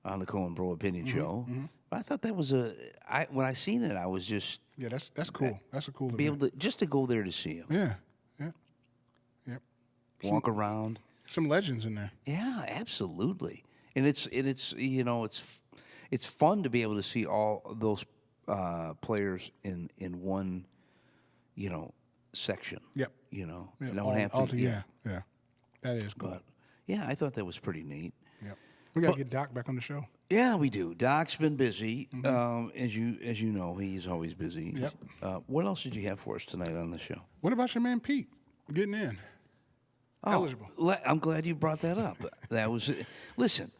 on the Cohen Bro Opinion Show. But I thought that was when I seen it, I was just Yeah, that's cool. That's a cool be event. able to just to go there to see him, Yeah. Yeah. Yep. walk around. Some legends in there. Yeah, absolutely. And it's fun to be able to see all those players in one, section. Yep. You Yeah, don't have to. yeah. That is cool. But yeah, I thought that was pretty neat. Yep. We got to get Doc back on the show. Yeah, we do. Doc's been busy, as you know. He's always busy. Yep. What else did you have for us tonight on the show? What about your man Pete getting in? Eligible. I'm glad you brought that up. That was listen.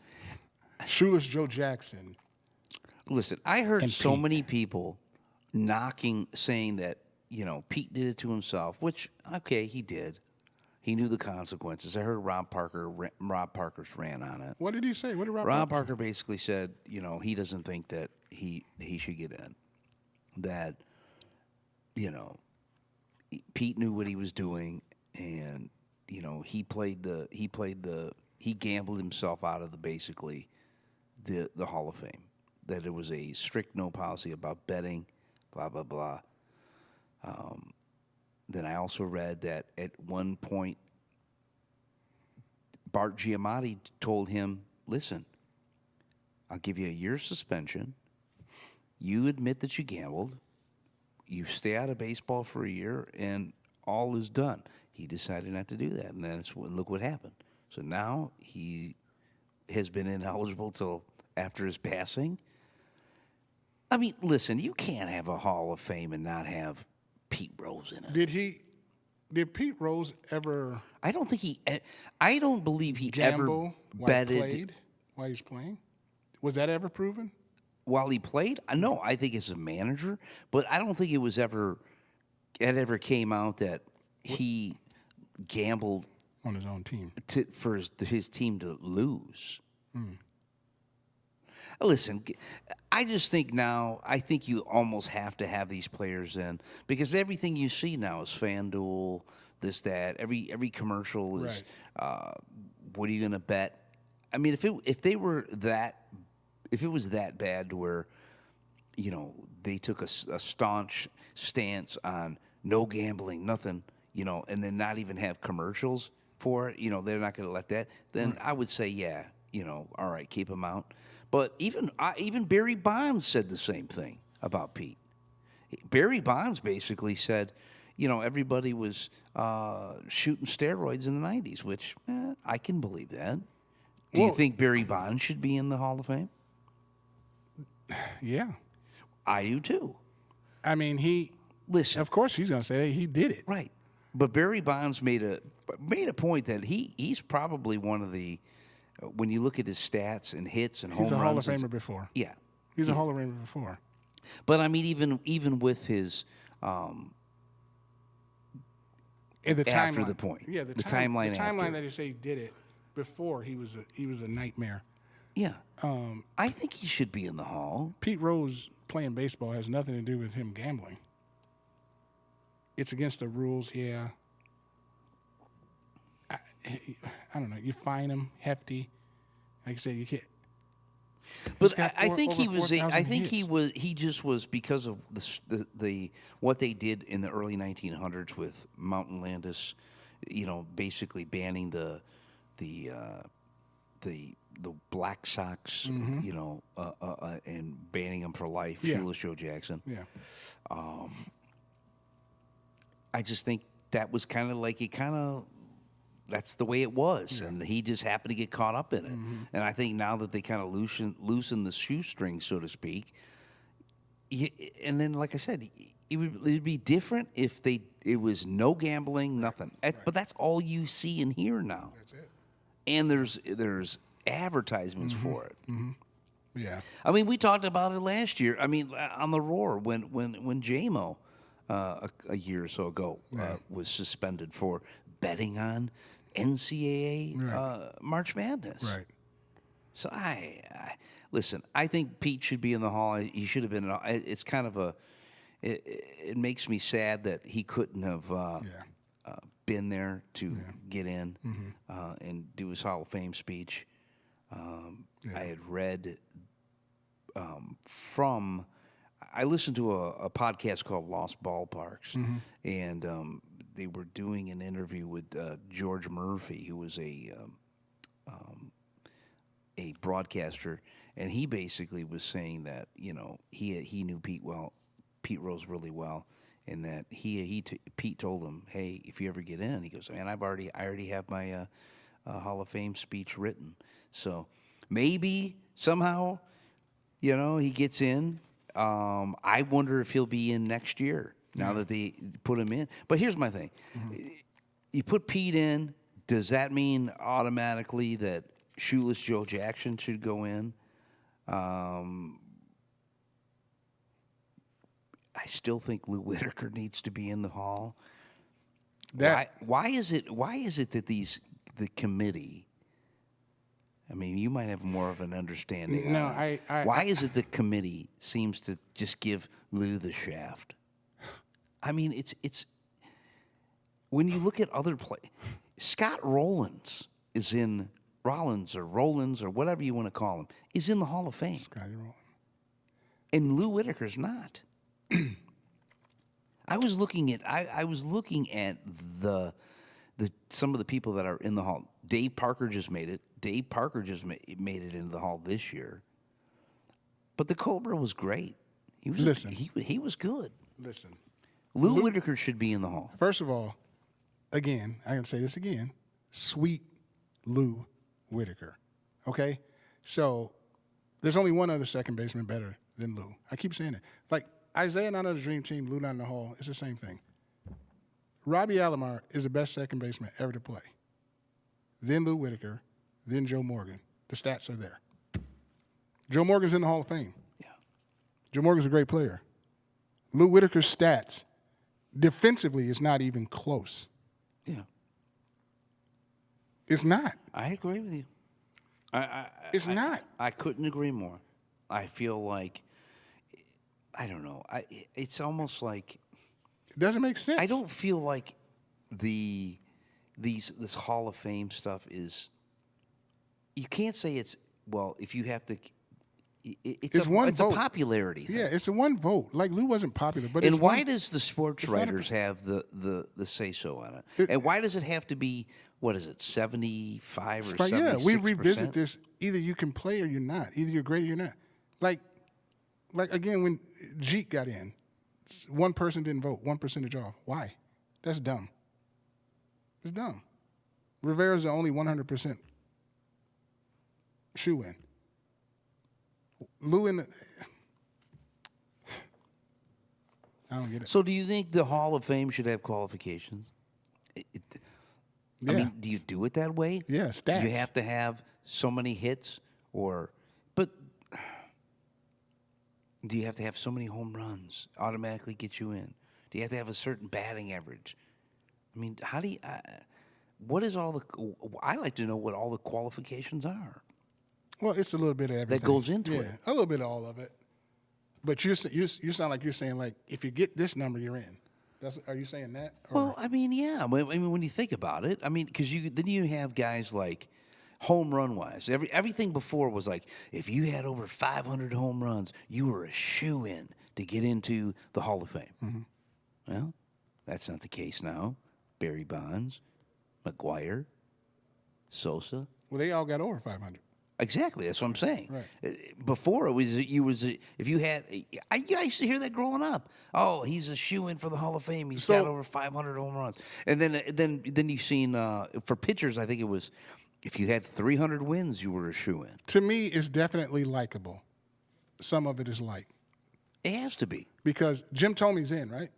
Shoeless Joe Jackson. Listen, I heard And so Pete. many people saying that Pete did it to himself. Which okay, he did. He knew the consequences. I heard Rob Parker's ran on it. What did he say? What did Rob Parker basically said, he doesn't think that he should get in. That, Pete knew what he was doing, and he gambled himself out of the Hall of Fame. That it was a strict no policy about betting, blah blah blah. Then I also read that at one point, Bart Giamatti told him, listen, I'll give you a year's suspension. You admit that you gambled. You stay out of baseball for a year, and all is done. He decided not to do that, and look what happened. So now he has been ineligible till after his passing. I mean, listen, you can't have a Hall of Fame and not have Pete Rose in it. Did Pete Rose ever I don't believe he gamble ever while betted he was playing? Was that ever proven? while he played. No, I think as a manager, but I don't think it ever came out that he gambled On his own team. for his team to lose. Listen, I just think I think you almost have to have these players in because everything you see now is FanDuel, this, that. Every commercial is, what are you going to bet? I mean, if it was that bad to where, they took a staunch stance on no gambling, nothing, and then not even have commercials for it, they're not going to let that. Then I would say, yeah, all right, keep them out. But even Barry Bonds said the same thing about Pete. Barry Bonds basically said, everybody was shooting steroids in the 90s, which I can believe that. Do you think Barry Bonds should be in the Hall of Fame? Yeah. I do too. I mean, Listen, of course he's going to say he did it. right. But Barry Bonds made a point that he's probably one of the, when you look at his stats and hits and home runs. He's a Hall of Famer before. Yeah. He's a Hall of Famer before. But I mean, even with his And the after timeline, the point. Yeah, The timeline The timeline after. that he say he did it before he was a nightmare. yeah, I think he should be in the Hall. Pete Rose playing baseball has nothing to do with him gambling. It's against the rules, yeah. I don't know. You fine him hefty, like I said. You can't. But got I think he over was. 4,000 I think hits. he just was because of the what they did in the early 1900s with Mountain Landis basically banning the Black Sox, and banning them for life. Yeah. Shoeless Joe Jackson. Yeah. I just think that was kind of like that's the way it was, and he just happened to get caught up in it. And I think now that they kind of loosen the shoestring, so to speak, and then like I said, it'd be different if it was no gambling, nothing. But that's all you see and hear now. That's it. And there's advertisements for it. Yeah. I mean, we talked about it last year. I mean, on the Roar when J-Mo a year or so ago was suspended for betting on NCAA March Madness. Right. So I listen. I think Pete should be in the Hall. He should have been. It's kind of it makes me sad that he couldn't have been there to get in and do his Hall of Fame speech. I had read I listened to a podcast called Lost Ballparks, and they were doing an interview with George Murphy, who was a broadcaster, and he basically was saying that he knew Pete Rose really well, and that Pete told him, hey, if you ever get in, he goes, man, I already have my Hall of Fame speech written, so maybe somehow he gets in. I wonder if he'll be in next year now that they put him in. But here's my thing. You put Pete in, does that mean automatically that Shoeless Joe Jackson should go in? I still think Lou Whitaker needs to be in the Hall. Why is it that the committee, I mean, you might have more of an understanding. No, why is it the committee seems to just give Lou the shaft? I mean, it's when you look at other play, Scott Rollins or whatever you want to call him, is in the Hall of Fame. Scotty Rollins. And Lou Whitaker's not. I was looking at the some of the people that are in the Hall. Dave Parker just made it. Dave Parker just made it into the Hall this year. But the Cobra was great. He was good. Listen. Lou Whitaker should be in the Hall. First of all, again, I can say this again, sweet Lou Whitaker. Okay? So there's only one other second baseman better than Lou. I keep saying it. Like Isaiah not on the Dream Team, Lou not in the Hall, it's the same thing. Robbie Alomar is the best second baseman ever to play. Then Lou Whitaker, then Joe Morgan. The stats are there. Joe Morgan's in the Hall of Fame. Yeah. Joe Morgan's a great player. Lou Whitaker's stats defensively is not even close. Yeah. It's not. I agree with you. It's not. I couldn't agree more. I feel like, I don't know. It's almost like It doesn't make sense. I don't feel like this Hall of Fame stuff is. You can't say it's if you have to. It's a popularity thing. Yeah, it's a one vote. Like Lou wasn't popular, but and why does the sports writers have the say so on it? And why does it have to be 75 or 76%? Yeah, we revisit this. Either you can play or you're not. Either you're great or you're not. Like again, when Jeet got in, one person didn't vote, 1% off. Why? That's dumb. It's dumb. Rivera's the only 100% shoe-in. Lou in I don't get it. So do you think the Hall of Fame should have qualifications? I mean, do you do it that way? Yeah, stats. You have to have so many hits but do you have to have so many home runs automatically get you in? Do you have to have a certain batting average? I mean, how do you what is all the I like to know what all the qualifications are. Well, it's a little bit of everything. That goes into it. A little bit of all of it. But you sound like you're saying, like, if you get this number, you're in. Are you saying that? Well, I mean, yeah. I mean, when you think about it, I mean, because then you have guys like home run wise. Everything before was like, if you had over 500 home runs, you were a shoo-in to get into the Hall of Fame. Mm-hmm. Well, that's not the case now. Barry Bonds, McGuire, Sosa. Well, they all got over 500. Exactly, that's what I'm saying. Right. Before it was if you had, I used to hear that growing up. Oh, he's a shoe-in for the Hall of Fame. He's got over 500 home runs. And then you've seen for pitchers, I think it was if you had 300 wins, you were a shoe-in. To me, it's definitely likable. Some of it is like. It has to be Because Jim Tomey's in, right?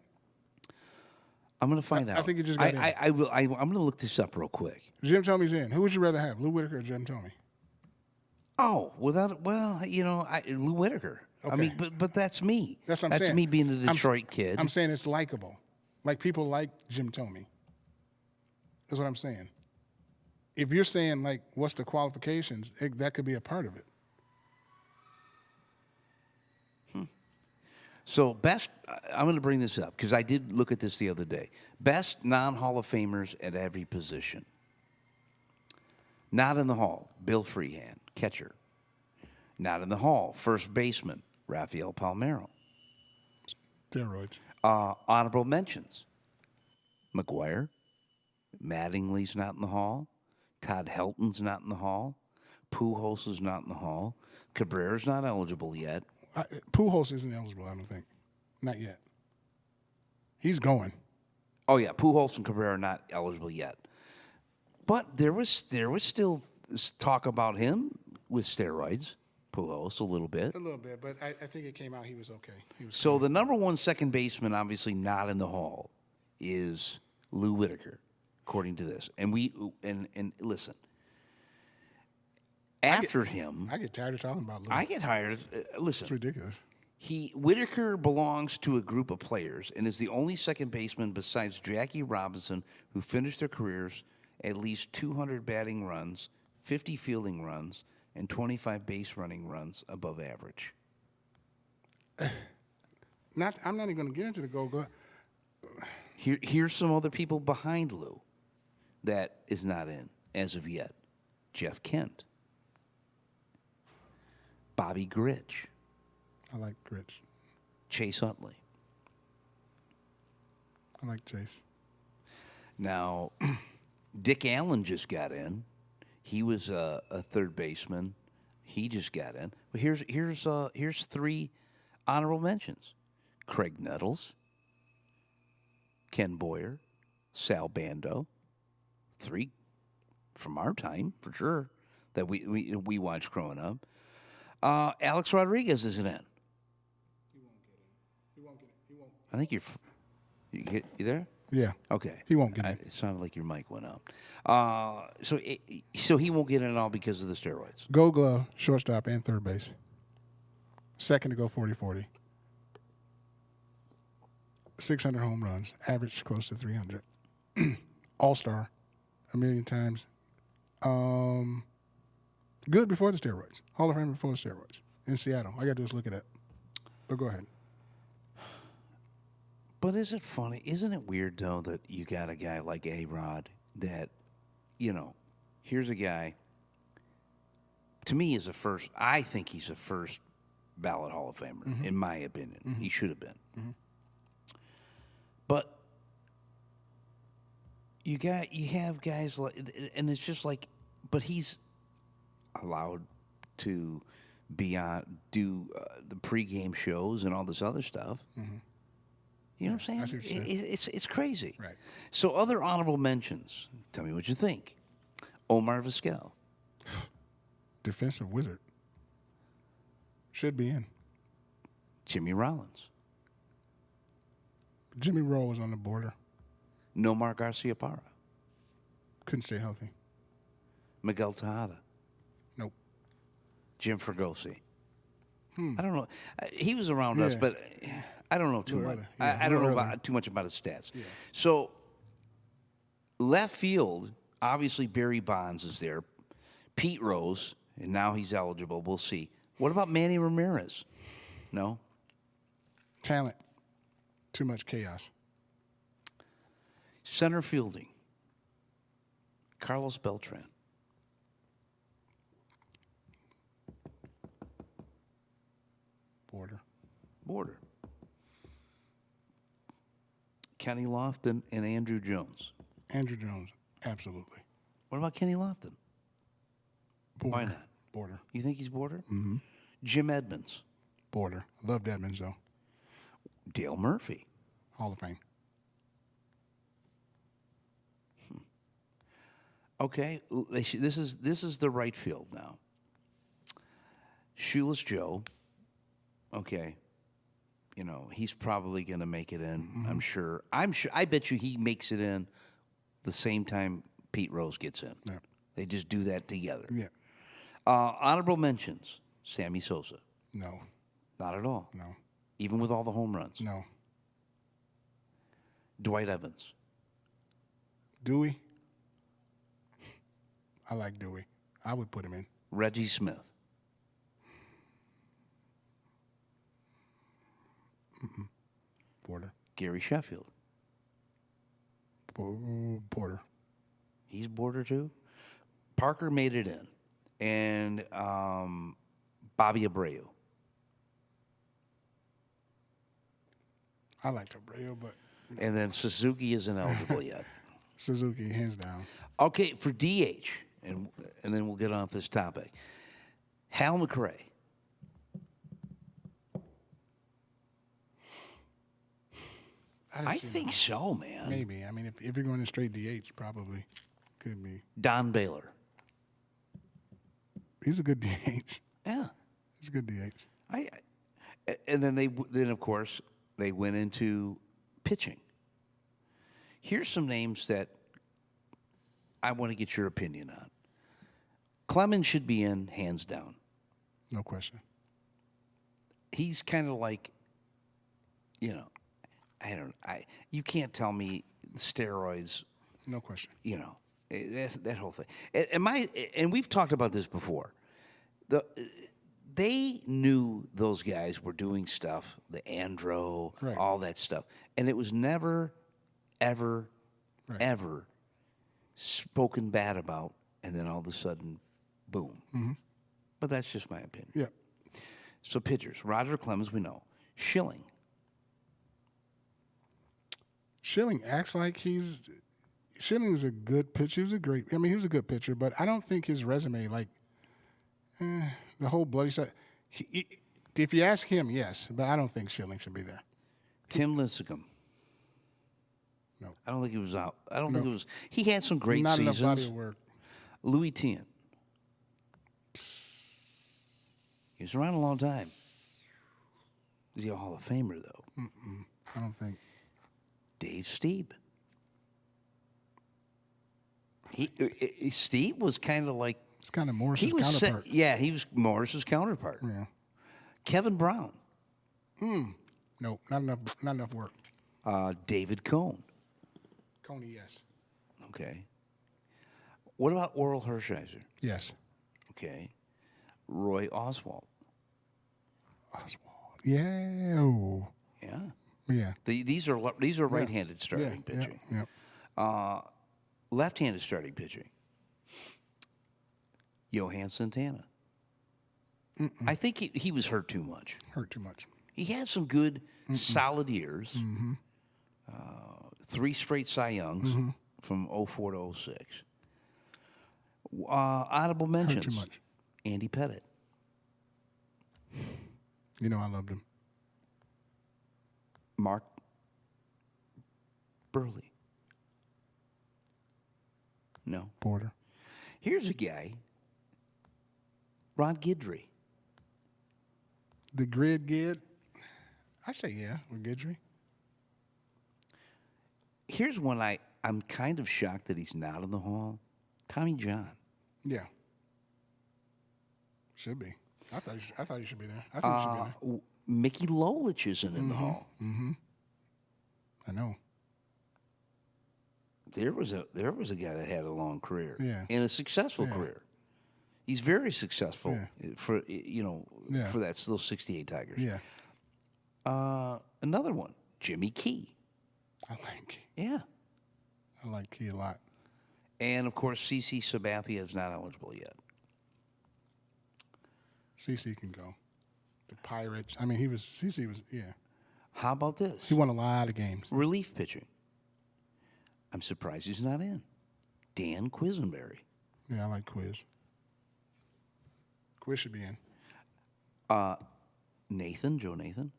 I'm going to find out. I think he just got in. I will. I'm going to look this up real quick. Jim Tomey's in. Who would you rather have, Lou Whitaker or Jim Tomey? Oh, Lou Whitaker. I mean, but that's me. That's what I'm saying. That's me being a Detroit kid. I'm saying it's likable. Like people like Jim Tomey. That's what I'm saying. If you're saying like, what's the qualifications? That could be a part of it. So I'm going to bring this up because I did look at this the other day. Best non-Hall of Famers at every position. Not in the Hall, Bill Freehand, catcher. Not in the Hall, first baseman, Rafael Palmeiro. Steroids. Honorable mentions. McGuire. Mattingly's not in the Hall. Todd Helton's not in the Hall. Pujols is not in the Hall. Cabrera's not eligible yet. Pujols isn't eligible, I don't think. Not yet. He's going. Oh, yeah, Pujols and Cabrera are not eligible yet. But there was still talk about him with steroids, Pujols, a little bit. A little bit, but I think it came out he was okay. So the number one second baseman, obviously not in the Hall, is Lou Whitaker, according to this. And listen, after him, I get tired of talking about Lou. I get tired. Listen, It's ridiculous. Whitaker belongs to a group of players and is the only second baseman besides Jackie Robinson who finished their careers at least 200 batting runs, 50 fielding runs, and 25 base running runs above average. I'm not even going to get into the gold glove. Here's some other people behind Lou that is not in as of yet. Jeff Kent. Bobby Grich. I like Grich. Chase Utley. I like Chase. Now, Dick Allen just got in. He was a third baseman. He just got in. But here's three honorable mentions: Craig Nettles, Ken Boyer, Sal Bando. Three from our time for sure that we watched growing up. Alex Rodriguez isn't in. He won't get in. He won't. I think you there? Yeah. Okay. He won't get in. It sounded like your mic went out. So he won't get in at all because of the steroids. Gold glove, shortstop, and third base. Second to go 40-40. 600 home runs, average close to 300. All-star, a million times. Good before the steroids. Hall of Fame before the steroids. In Seattle. All you got to do is look at that. But go ahead. But is it funny? Isn't it weird, though, that you got a guy like A-Rod that, here's a guy, to me, I think he's a first ballot Hall of Famer, in my opinion. He should have been. But you have guys like, and it's just like, but he's allowed to do the pregame shows and all this other stuff. You know what I'm saying? It's crazy. Right. So other honorable mentions. Tell me what you think. Omar Vizquel. Defensive wizard. Should be in. Jimmy Rollins. Jimmy Rowe was on the border. Nomar Garciaparra. Couldn't stay healthy. Miguel Tejada. Nope. Jim Fregosi. I don't know. He was around us, but I don't know too much. I don't know too much about his stats. Yeah. So left field, obviously Barry Bonds is there. Pete Rose, and now he's eligible. We'll see. What about Manny Ramirez? No? Talent. Too much chaos. Center fielding. Carlos Beltran. Border. Kenny Lofton and Andrew Jones. Andrew Jones. Absolutely. What about Kenny Lofton? Border. Why not? Border. You think he's border? Mm-hmm. Jim Edmonds. Border. Loved Edmonds, though. Dale Murphy. Hall of Fame. Okay, this is the right field now. Shoeless Joe. Okay, he's probably going to make it in. I'm sure. I bet you he makes it in the same time Pete Rose gets in. Yeah. They just do that together. Yeah. Honorable mentions: Sammy Sosa. No. Not at all. No. Even with all the home runs. No. Dwight Evans. Dewey. I like Dewey. I would put him in. Reggie Smith. Porter. Gary Sheffield. Porter. He's border too. Parker made it in, and Bobby Abreu. I liked Abreu, but And then Suzuki isn't eligible yet. Suzuki, hands down. Okay, for DH, and then we'll get off this topic. Hal McRae. I think so, man. Maybe. I mean, if you're going to straight DH, probably could be. Don Baylor. He's a good DH. Yeah. He's a good DH. And then of course they went into pitching. Here's some names that I want to get your opinion on. Clemens should be in, hands down. No question. He's kind of like, you can't tell me steroids, No question. that whole thing. And we've talked about this before. They knew those guys were doing stuff, the andro, Right. all that stuff, and it was never, ever, Right. ever spoken bad about, and then all of a sudden, boom. Mm-hmm. But that's just my opinion. Yeah. So pitchers, Roger Clemens, we know. Schilling. Schilling acts like Schilling's a good pitcher. He was a good pitcher, but I don't think his resume, the whole bloody stuff. If you ask him, yes, but I don't think Schilling should be there. Tim Lincecum. No. I don't think he was out. I don't think it was. He had some great Not seasons. enough body of work. Louis Tien. He was around a long time. Is he a Hall of Famer, though? I don't think. Dave Stieb. Steve was kind of like. It's kind of Morris's counterpart. He was Morris's counterpart. Yeah. Kevin Brown. No, not enough work. David Cohn. Coney, yes. Okay. What about Oral Hershiser? Yes. Okay. Roy Oswalt. Oswald. Yeah. Oh. Yeah. Yeah. These are right-handed starting Yeah. pitching. Yeah. Left-handed starting pitching. Johan Santana. I think he was hurt too much. Hurt too much. He had some good, solid years. 3 straight Cy Youngs from 04 to 06. Honorable mentions. Hurt too much. Andy Pettit. You know I loved him. Mark Burley. No. Porter. Here's a guy. Ron Guidry. The Gid. I say yeah with Guidry. Here's one I'm kind of shocked that he's not in the Hall. Tommy John. Yeah. Should be. I thought he should be there. I think he should be there. Mickey Lolich isn't in the Hall. I know. There was a guy that had a long career. Yeah. And a successful career. He's very successful for Yeah. for those 68 Tigers. Yeah. Another one, Jimmy Key. I like Key a lot. And of course, CC Sabathia is not eligible yet. CC can go. The Pirates. I mean, CC was, yeah. How about this? He won a lot of games. Relief pitching. I'm surprised he's not in. Dan Quisenberry. Yeah, I like Quiz. Quiz should be in. Nathan, Joe Nathan.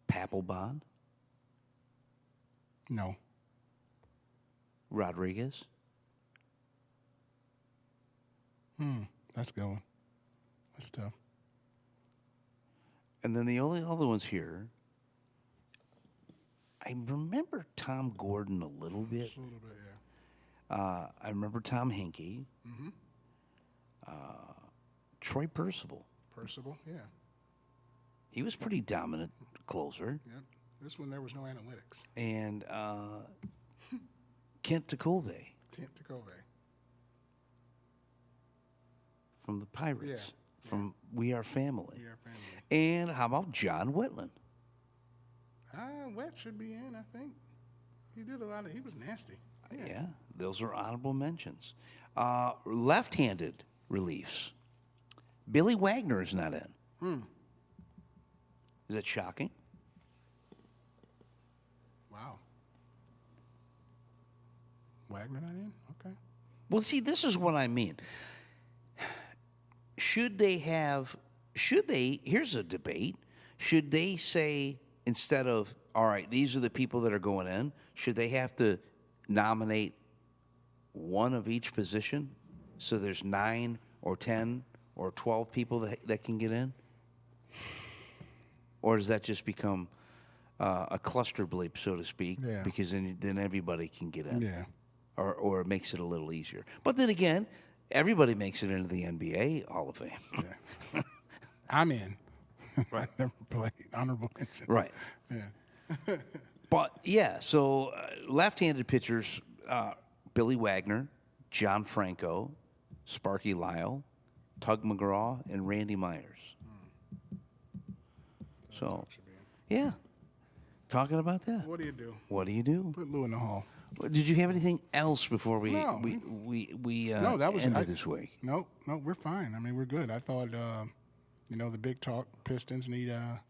Papelbon. No. Rodriguez. That's a good one. That's tough. And then the only other ones here, I remember Tom Gordon a little bit. Just a little bit, yeah. I remember Tom Henke. Troy Percival. Percival, yeah. He was pretty dominant closer. Yep. This one, there was no analytics. And Kent Tecove Kent Tecove. from the Pirates. Yeah. From We Are Family. We Are Family. And how about John Wetland? Wet should be in, I think. He did a lot of, he was nasty. Yeah, those are honorable mentions. Left-handed reliefs. Billy Wagner is not in. Is that shocking? Wow. Wagner not in? Okay. Well, see, this is what I mean. Here's a debate. Should they say, instead of, all right, these are the people that are going in, should they have to nominate one of each position? So there's 9 or 10 or 12 people that can get in? Or does that just become a cluster bleep, so to speak? Yeah. Because then everybody can get in. Yeah. Or it makes it a little easier. But then again, everybody makes it into the NBA Hall of Fame. Yeah. I'm in. Right. I never played. Honorable mention. Right. Yeah. But, yeah, so left-handed pitchers, Billy Wagner, John Franco, Sparky Lyle, Tug McGraw, and Randy Myers. So, yeah, talking about that. What do you do? What do you do? Put Lou in the hall. Did you have anything else before we No. No, that was ended this week? No, we're fine. I mean, we're good. I thought, the big talk Pistons need a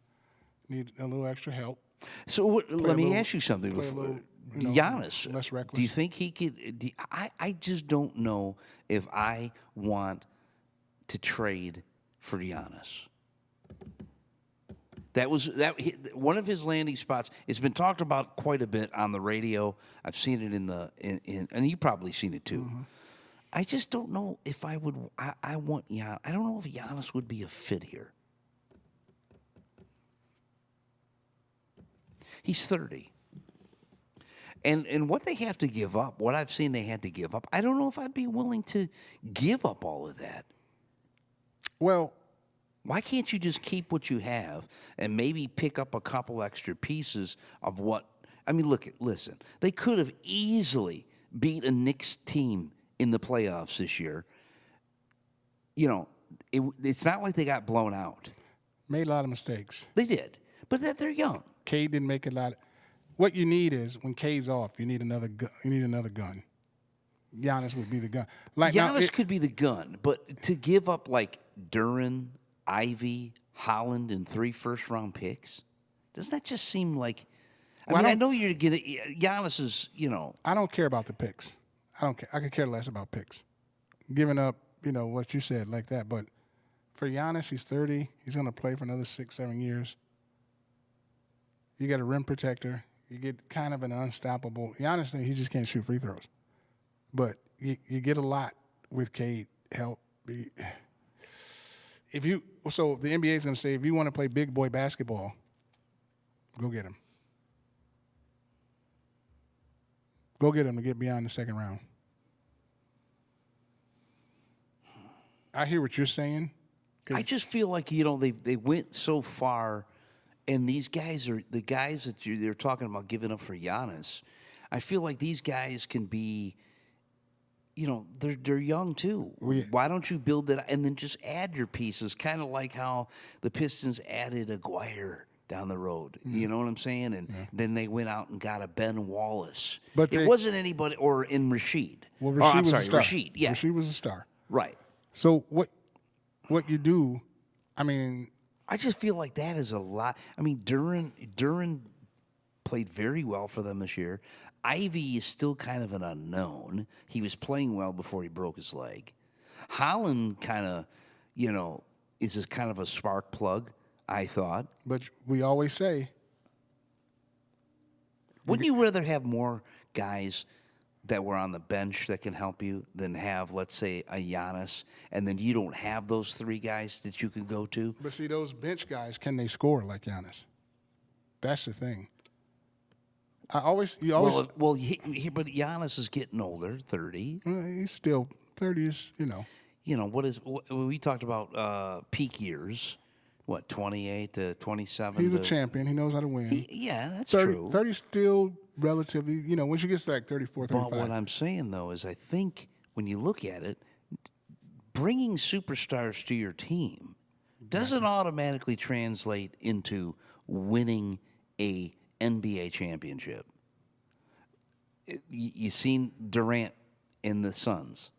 little extra help. So let me little- ask you something. play a Before, little, Giannis, less reckless. do you think he could? I just don't know if I want to trade for Giannis. One of his landing spots. It's been talked about quite a bit on the radio. I've seen it and you've probably seen it too. I just don't know if I would. I want Giannis. I don't know if Giannis would be a fit here. He's 30. And what they have to give up, what I've seen they had to give up, I don't know if I'd be willing to give up all of that. Well, Why can't you just keep what you have and maybe pick up a couple extra pieces of what? I mean, listen. They could have easily beat a Knicks team in the playoffs this year. It's not like they got blown out. made a lot of mistakes. They did, but they're young. Cade didn't make a lot. What you need is when Cade's off, you need another gun. Giannis would be the gun. Giannis could be the gun, but to give up like Duran, Ivy, Holland, and 3 first-round picks, doesn't that just seem like? I know you're getting Giannis is, I don't care about the picks. I don't care. I could care less about picks. Giving up, what you said like that. But for Giannis, he's 30. He's going to play for another 6-7 years. You got a rim protector. You get kind of an unstoppable. Giannis, he just can't shoot free throws. But you get a lot with Cade help. So the NBA is going to say, if you want to play big boy basketball, go get him. Go get him to get beyond the second round. I hear what you're saying. I just feel like they went so far, and these guys are the guys that they're talking about giving up for Giannis. I feel like these guys can be, they're young too. Why don't you build that and then just add your pieces? Kind of like how the Pistons added Aguirre down the road. You know what I'm saying? And then they went out and got a Ben Wallace. But it wasn't anybody, or in Rashid. Well, Rashid was a star. Rashid, yeah. Rashid was a star. Right. So what you do, I mean, I just feel like that is a lot. I mean, Duran played very well for them this year. Ivy is still kind of an unknown. He was playing well before he broke his leg. Holland kind of, is just kind of a spark plug, I thought. But we always say, wouldn't you rather have more guys that were on the bench that can help you than have, let's say, a Giannis, and then you don't have those three guys that you could go to? but see, those bench guys, can they score like Giannis? That's the thing. You always. But Giannis is getting older, 30. He's still 30s, We talked about peak years, 28 to 27? He's a champion. He knows how to win. Yeah, that's 30, true. 30 still relatively, once you get to like 34, 35. But what I'm saying, though, is I think when you look at it, bringing superstars to your team doesn't automatically translate into winning a NBA championship. You seen Durant in the Suns,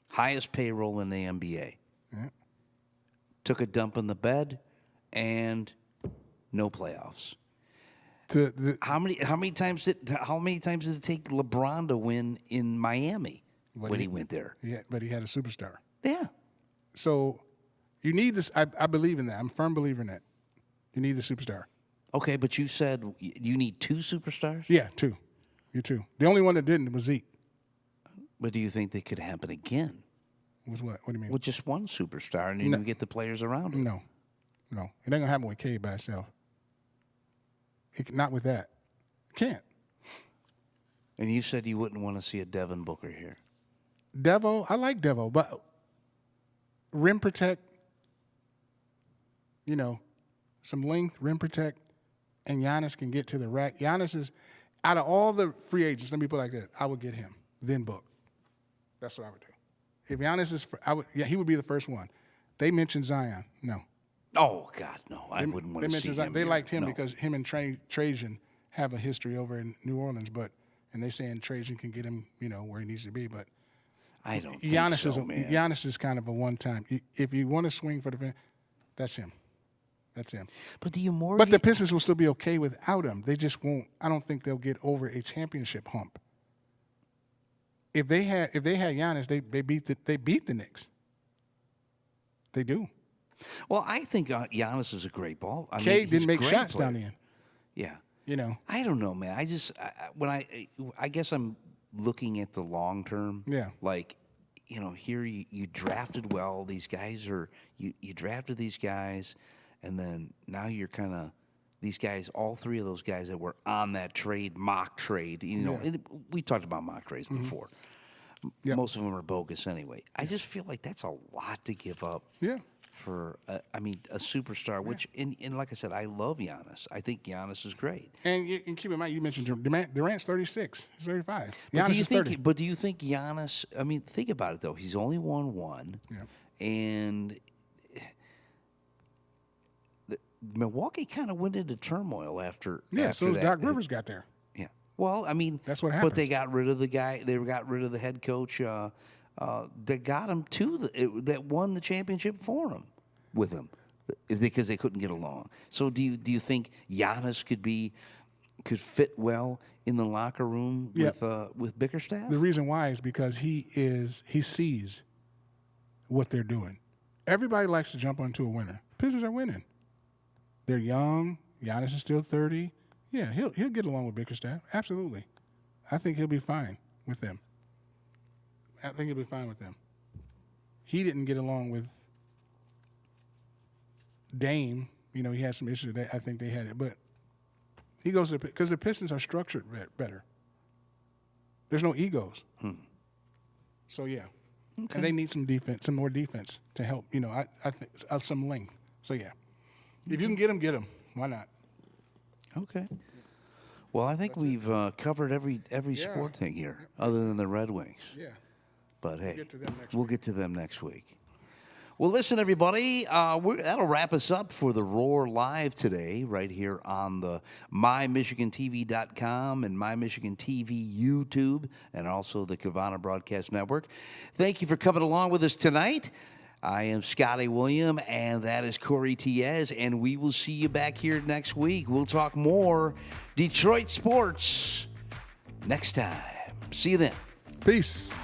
highest payroll in the NBA. Yeah. Took a dump in the bed, and no playoffs. How many times did it take LeBron to win in Miami when he went there? Yeah, but he had a superstar. Yeah. So you need this. I believe in that. I'm a firm believer in that. You need the superstar. Okay, but you said you need two superstars? Yeah, two. You two. The only one that didn't was Zeke. But do you think they could happen again? Was what? What do you mean? With just one superstar, and you get the players around him? No. It ain't going to happen with Cade by itself. Not with that. Can't. And you said you wouldn't want to see a Devin Booker here. Devo, I like Devo, but rim protect, some length, rim protect, and Giannis can get to the rack. Giannis is, out of all the free agents, let me put it like that, I would get him, then Book. That's what I would do. If Giannis is, he would be the first one. They mentioned Zion. No. Oh, God, no. I wouldn't want to see Zion. him. They here. liked him No. because him and Trajan have a history over in New Orleans, and they saying Trajan can get him, where he needs to be, but I don't Giannis think so, man. Giannis is kind of a one-time. If you want to swing for the fence, that's him. That's him. But do you more? But the Pistons will still be okay without him. They just won't. I don't think they'll get over a championship hump. If they had Giannis, they beat the Knicks. They do. Well, I think Giannis is a great ball. Cade didn't make great shots player. down the end. Yeah. I don't know, man. I guess I'm looking at the long term. Yeah. Like, here you drafted well. These guys you drafted these guys, and then now you're kind of these guys. All three of those guys that were on that mock trade. And we talked about mock trades before. Yep. Most of them are bogus anyway. I just feel like that's a lot to give up. Yeah. For a superstar, which and like I said, I love Giannis. I think Giannis is great. And keep in mind, you mentioned Durant's 36. He's 35. But Giannis is 30. But do you think Giannis? I mean, think about it though. He's only won one, and Milwaukee kind of went into turmoil after. Yeah, as soon as Doc Rivers got there. Yeah. Well, I mean, that's what But happens. they got rid of the guy. They got rid of the head coach. That got him that won the championship for him, with him, because they couldn't get along. So do you think Giannis could fit well in the locker room with Bickerstaff? The reason why is because he sees what they're doing. Everybody likes to jump onto a winner. Pistons are winning. They're young. Giannis is still 30. Yeah, he'll get along with Bickerstaff. Absolutely. I think he'll be fine with them. I think he'll be fine with them. He didn't get along with Dame. He had some issues. I think they had it. But he goes to, because the Pistons are structured better. There's no egos. So, yeah. Okay. And they need some defense, some more defense to help. I think some length. So, yeah. If you can get him, Why not? Okay. Well, I think we've covered every sport thing here, other than the Red Wings. Yeah. But hey, we'll get to them next week. Well, listen, everybody, that'll wrap us up for the Roar Live today, right here on the MyMichiganTV.com and MyMichiganTV YouTube, and also the Kavana Broadcast Network. Thank you for coming along with us tonight. I am Scotty William, and that is Corey Tiez, and we will see you back here next week. We'll talk more Detroit sports next time. See you then. Peace.